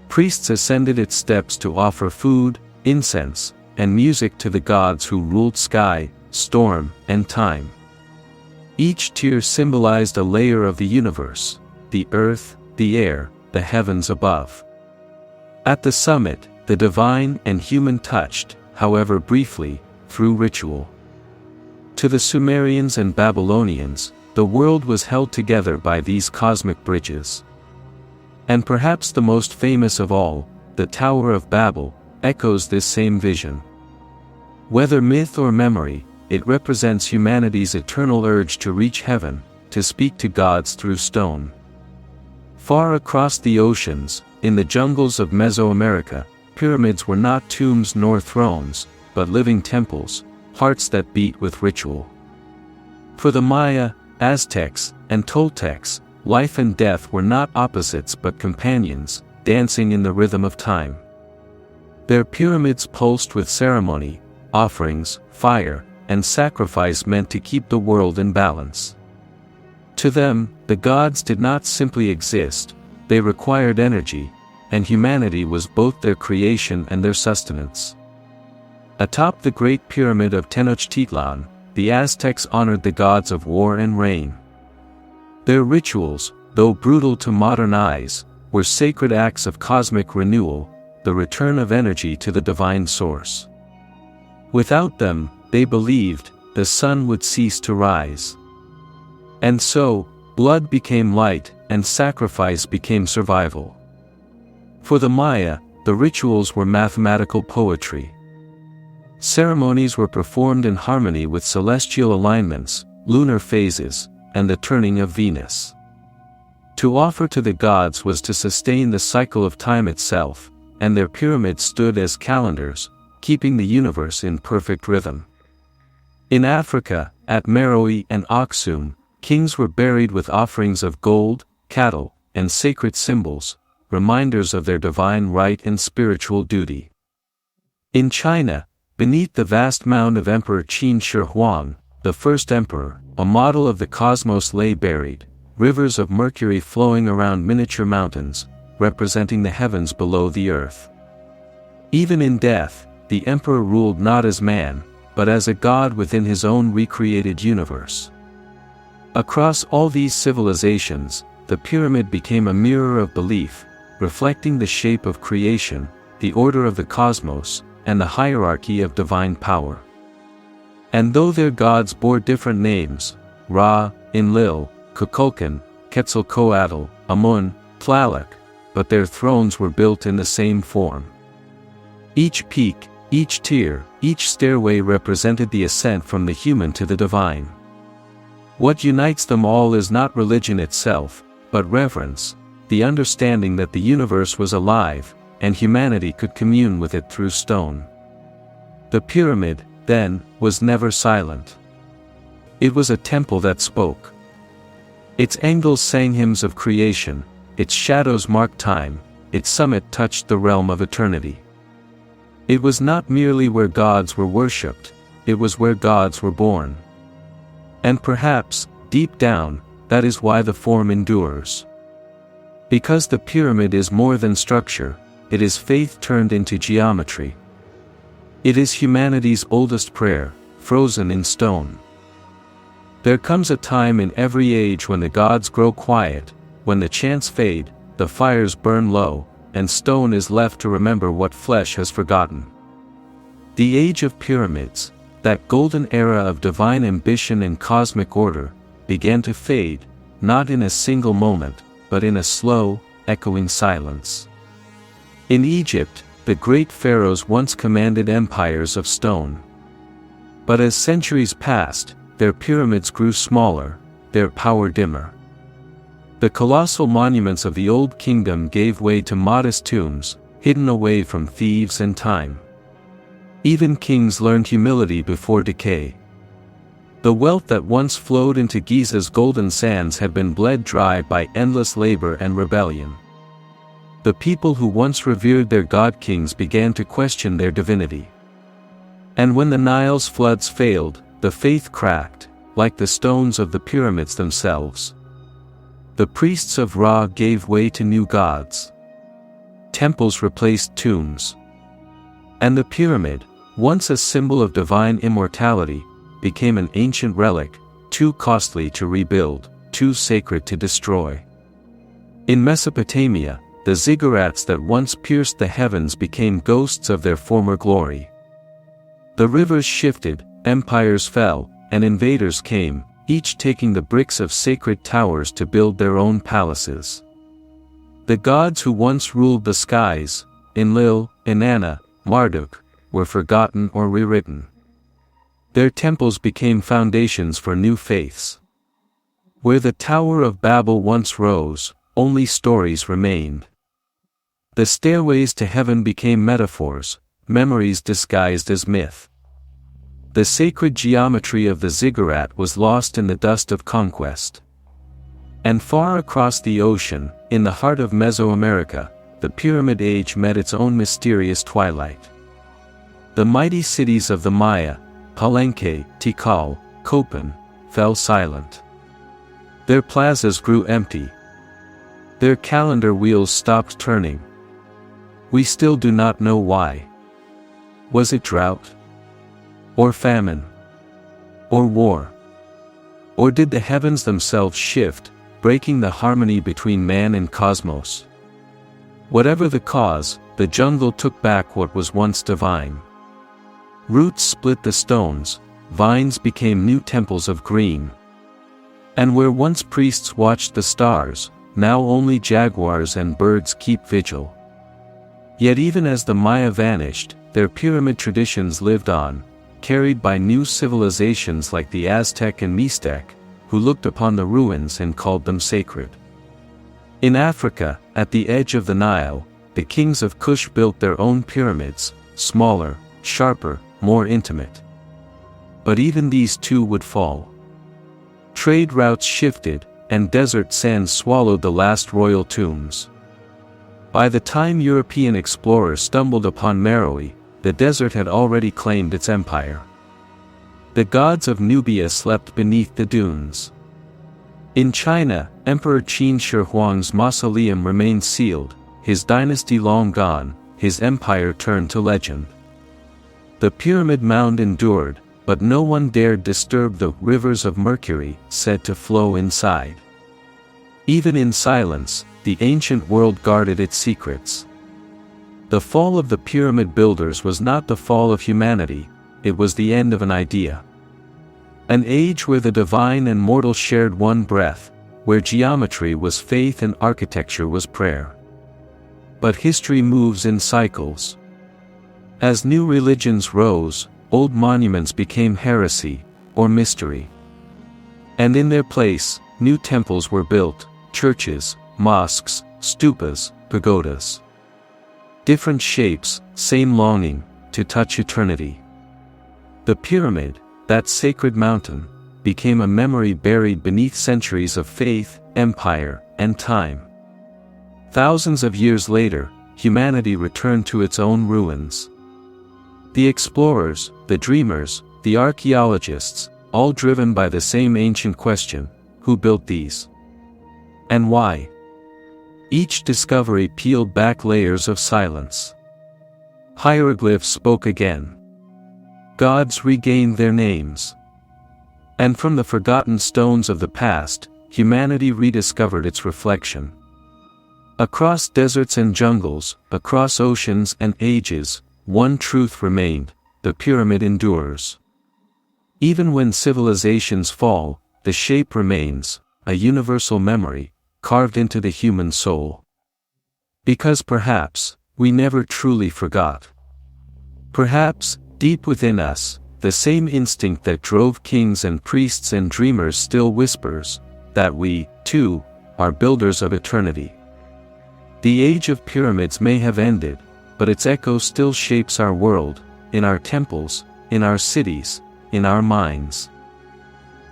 Priests ascended its steps to offer food, incense, and music to the gods who ruled sky, storm, and time. Each tier symbolized a layer of the universe, the earth, the air, the heavens above. At the summit, the divine and human touched, however briefly, through ritual. To the Sumerians and Babylonians, the world was held together by these cosmic bridges. And perhaps the most famous of all, the Tower of Babel, echoes this same vision. Whether myth or memory, it represents humanity's eternal urge to reach heaven, to speak to gods through stone. Far across the oceans, in the jungles of Mesoamerica, pyramids were not tombs nor thrones, but living temples, hearts that beat with ritual. For the Maya, Aztecs, and Toltecs, life and death were not opposites but companions, dancing in the rhythm of time. Their pyramids pulsed with ceremony, offerings, fire, and sacrifice meant to keep the world in balance. To them, the gods did not simply exist, they required energy, and humanity was both their creation and their sustenance. Atop the Great Pyramid of Tenochtitlan, the Aztecs honored the gods of war and rain. Their rituals, though brutal to modern eyes, were sacred acts of cosmic renewal, the return of energy to the divine source. Without them, they believed, the sun would cease to rise. And so, blood became light, and sacrifice became survival. For the Maya, the rituals were mathematical poetry. Ceremonies were performed in harmony with celestial alignments, lunar phases, and the turning of Venus. To offer to the gods was to sustain the cycle of time itself, and their pyramids stood as calendars, keeping the universe in perfect rhythm. In Africa, at Meroe and Aksum, kings were buried with offerings of gold, cattle, and sacred symbols, reminders of their divine right and spiritual duty. In China, beneath the vast mound of Emperor Qin Shi Huang, the first emperor, a model of the cosmos lay buried, rivers of mercury flowing around miniature mountains, representing the heavens below the earth. Even in death, the emperor ruled not as man, but as a god within his own recreated universe. Across all these civilizations, the pyramid became a mirror of belief, reflecting the shape of creation, the order of the cosmos, and the hierarchy of divine power. And though their gods bore different names, Ra, Enlil, Kukulkan, Quetzalcoatl, Amun, Tlaloc, but their thrones were built in the same form. Each peak, each tier, each stairway represented the ascent from the human to the divine. What unites them all is not religion itself, but reverence, the understanding that the universe was alive, and humanity could commune with it through stone. The pyramid, then, was never silent. It was a temple that spoke. Its angles sang hymns of creation, its shadows marked time, its summit touched the realm of eternity. It was not merely where gods were worshipped, it was where gods were born. And perhaps, deep down, that is why the form endures. Because the pyramid is more than structure, it is faith turned into geometry. It is humanity's oldest prayer, frozen in stone. There comes a time in every age when the gods grow quiet, when the chants fade, the fires burn low, and stone is left to remember what flesh has forgotten. The age of pyramids, that golden era of divine ambition and cosmic order, began to fade, not in a single moment, but in a slow, echoing silence. In Egypt, the great pharaohs once commanded empires of stone. But as centuries passed, their pyramids grew smaller, their power dimmer. The colossal monuments of the Old Kingdom gave way to modest tombs, hidden away from thieves and time. Even kings learned humility before decay. The wealth that once flowed into Giza's golden sands had been bled dry by endless labor and rebellion. The people who once revered their god-kings began to question their divinity. And when the Nile's floods failed, the faith cracked, like the stones of the pyramids themselves. The priests of Ra gave way to new gods. Temples replaced tombs. And the pyramid, once a symbol of divine immortality, became an ancient relic, too costly to rebuild, too sacred to destroy. In Mesopotamia, the ziggurats that once pierced the heavens became ghosts of their former glory. The rivers shifted, empires fell, and invaders came, each taking the bricks of sacred towers to build their own palaces. The gods who once ruled the skies, Enlil, Inanna, Marduk, were forgotten or rewritten. Their temples became foundations for new faiths. Where the Tower of Babel once rose, only stories remained. The stairways to heaven became metaphors, memories disguised as myth. The sacred geometry of the ziggurat was lost in the dust of conquest. And far across the ocean, in the heart of Mesoamerica, the Pyramid Age met its own mysterious twilight. The mighty cities of the Maya, Palenque, Tikal, Copan, fell silent. Their plazas grew empty. Their calendar wheels stopped turning. We still do not know why. Was it drought? Or famine? Or war? Or did the heavens themselves shift, breaking the harmony between man and cosmos? Whatever the cause, the jungle took back what was once divine. Roots split the stones, vines became new temples of green. And where once priests watched the stars, now only jaguars and birds keep vigil. Yet even as the Maya vanished, their pyramid traditions lived on, carried by new civilizations like the Aztec and Mixtec, who looked upon the ruins and called them sacred. In Africa, at the edge of the Nile, the kings of Kush built their own pyramids, smaller, sharper, more intimate. But even these too would fall. Trade routes shifted, and desert sands swallowed the last royal tombs. By the time European explorers stumbled upon Meroe, the desert had already claimed its empire. The gods of Nubia slept beneath the dunes. In China, Emperor Qin Shi Huang's mausoleum remained sealed, his dynasty long gone, his empire turned to legend. The Pyramid Mound endured, but no one dared disturb the rivers of mercury said to flow inside. Even in silence, the ancient world guarded its secrets. The fall of the pyramid builders was not the fall of humanity, it was the end of an idea. An age where the divine and mortal shared one breath, where geometry was faith and architecture was prayer. But history moves in cycles. As new religions rose, old monuments became heresy, or mystery. And in their place, new temples were built, churches, mosques, stupas, pagodas. Different shapes, same longing, to touch eternity. The pyramid, that sacred mountain, became a memory buried beneath centuries of faith, empire, and time. Thousands of years later, humanity returned to its own ruins. The explorers, the dreamers, the archaeologists, all driven by the same ancient question: who built these? And why? Each discovery peeled back layers of silence. Hieroglyphs spoke again. Gods regained their names. And from the forgotten stones of the past, humanity rediscovered its reflection. Across deserts and jungles, across oceans and ages, one truth remained: the pyramid endures. Even when civilizations fall, the shape remains, a universal memory, carved into the human soul. Because perhaps, we never truly forgot. Perhaps, deep within us, the same instinct that drove kings and priests and dreamers still whispers, that we, too, are builders of eternity. The age of pyramids may have ended, but its echo still shapes our world, in our temples, in our cities, in our minds.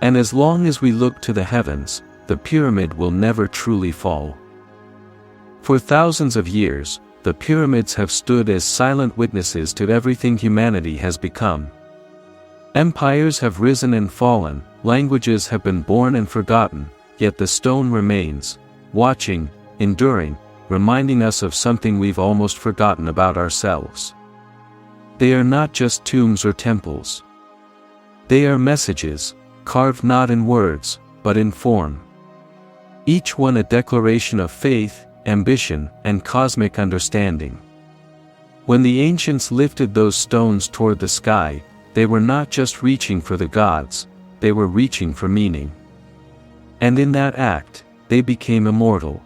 And as long as we look to the heavens, the pyramid will never truly fall. For thousands of years, the pyramids have stood as silent witnesses to everything humanity has become. Empires have risen and fallen, languages have been born and forgotten, yet the stone remains, watching, enduring, reminding us of something we've almost forgotten about ourselves. They are not just tombs or temples. They are messages, carved not in words, but in form. Each one a declaration of faith, ambition, and cosmic understanding. When the ancients lifted those stones toward the sky, they were not just reaching for the gods, they were reaching for meaning. And in that act, they became immortal.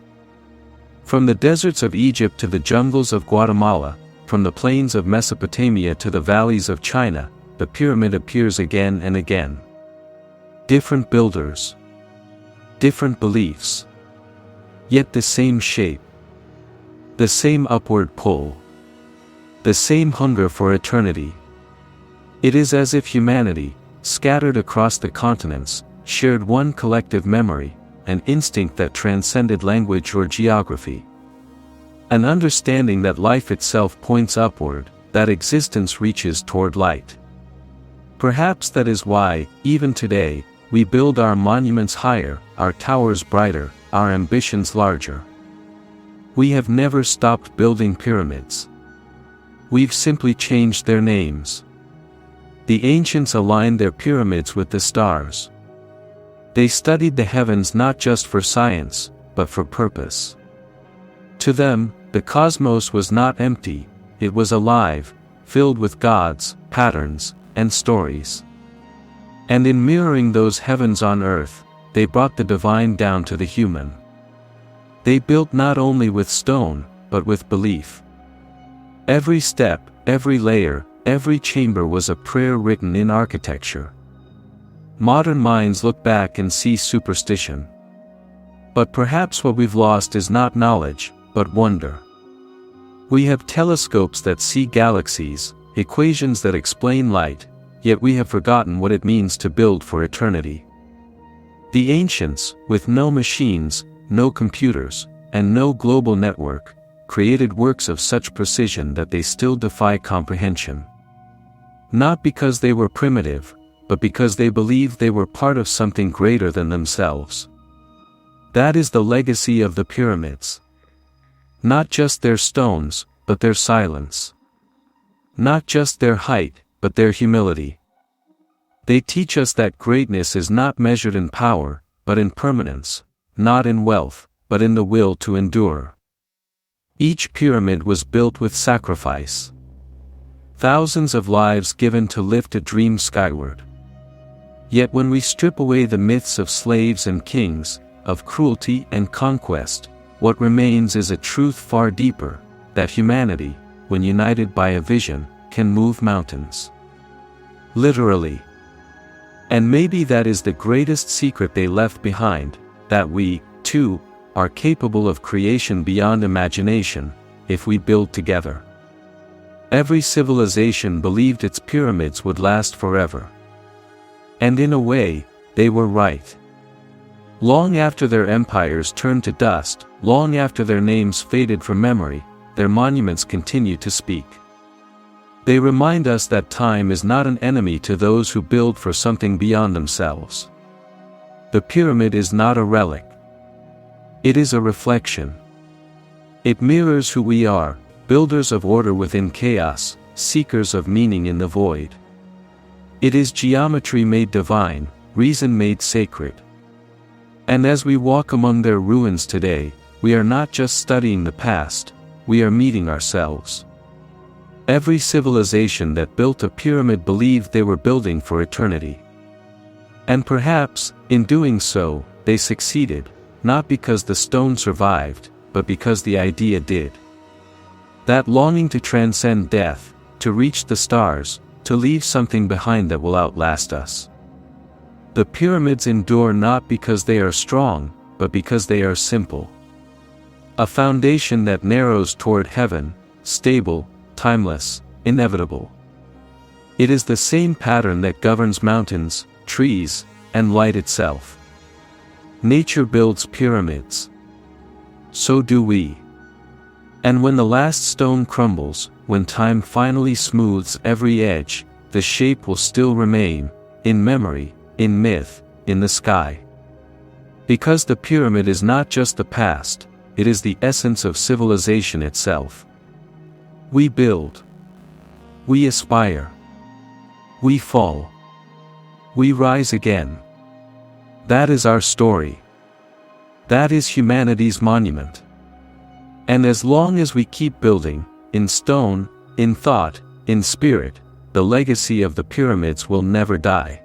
From the deserts of Egypt to the jungles of Guatemala, from the plains of Mesopotamia to the valleys of China, the pyramid appears again and again. Different builders. Different beliefs. Yet the same shape. The same upward pull. The same hunger for eternity. It is as if humanity, scattered across the continents, shared one collective memory, an instinct that transcended language or geography. An understanding that life itself points upward, that existence reaches toward light. Perhaps that is why, even today, we build our monuments higher, our towers brighter, our ambitions larger. We have never stopped building pyramids. We've simply changed their names. The ancients aligned their pyramids with the stars. They studied the heavens not just for science, but for purpose. To them, the cosmos was not empty, it was alive, filled with gods, patterns, and stories. And in mirroring those heavens on earth, they brought the divine down to the human. They built not only with stone, but with belief. Every step, every layer, every chamber was a prayer written in architecture. Modern minds look back and see superstition. But perhaps what we've lost is not knowledge, but wonder. We have telescopes that see galaxies, equations that explain light, yet we have forgotten what it means to build for eternity. The ancients, with no machines, no computers, and no global network, created works of such precision that they still defy comprehension. Not because they were primitive, but because they believed they were part of something greater than themselves. That is the legacy of the pyramids. Not just their stones, but their silence. Not just their height, but their humility. They teach us that greatness is not measured in power, but in permanence, not in wealth, but in the will to endure. Each pyramid was built with sacrifice. Thousands of lives given to lift a dream skyward. Yet when we strip away the myths of slaves and kings, of cruelty and conquest, what remains is a truth far deeper, that humanity, when united by a vision, can move mountains. Literally. And maybe that is the greatest secret they left behind, that we, too, are capable of creation beyond imagination, if we build together. Every civilization believed its pyramids would last forever. And in a way, they were right. Long after their empires turned to dust, long after their names faded from memory, their monuments continue to speak. They remind us that time is not an enemy to those who build for something beyond themselves. The pyramid is not a relic. It is a reflection. It mirrors who we are, builders of order within chaos, seekers of meaning in the void. It is geometry made divine, reason made sacred. And as we walk among their ruins today, we are not just studying the past, we are meeting ourselves. Every civilization that built a pyramid believed they were building for eternity. And perhaps, in doing so, they succeeded, not because the stone survived, but because the idea did. That longing to transcend death, to reach the stars, to leave something behind that will outlast us. The pyramids endure not because they are strong, but because they are simple. A foundation that narrows toward heaven, stable, timeless, inevitable. It is the same pattern that governs mountains, trees, and light itself. Nature builds pyramids. So do we. And when the last stone crumbles, when time finally smooths every edge, the shape will still remain, in memory, in myth, in the sky. Because the pyramid is not just the past, it is the essence of civilization itself. We build. We aspire. We fall. We rise again. That is our story. That is humanity's monument. And as long as we keep building, in stone, in thought, in spirit, the legacy of the pyramids will never die.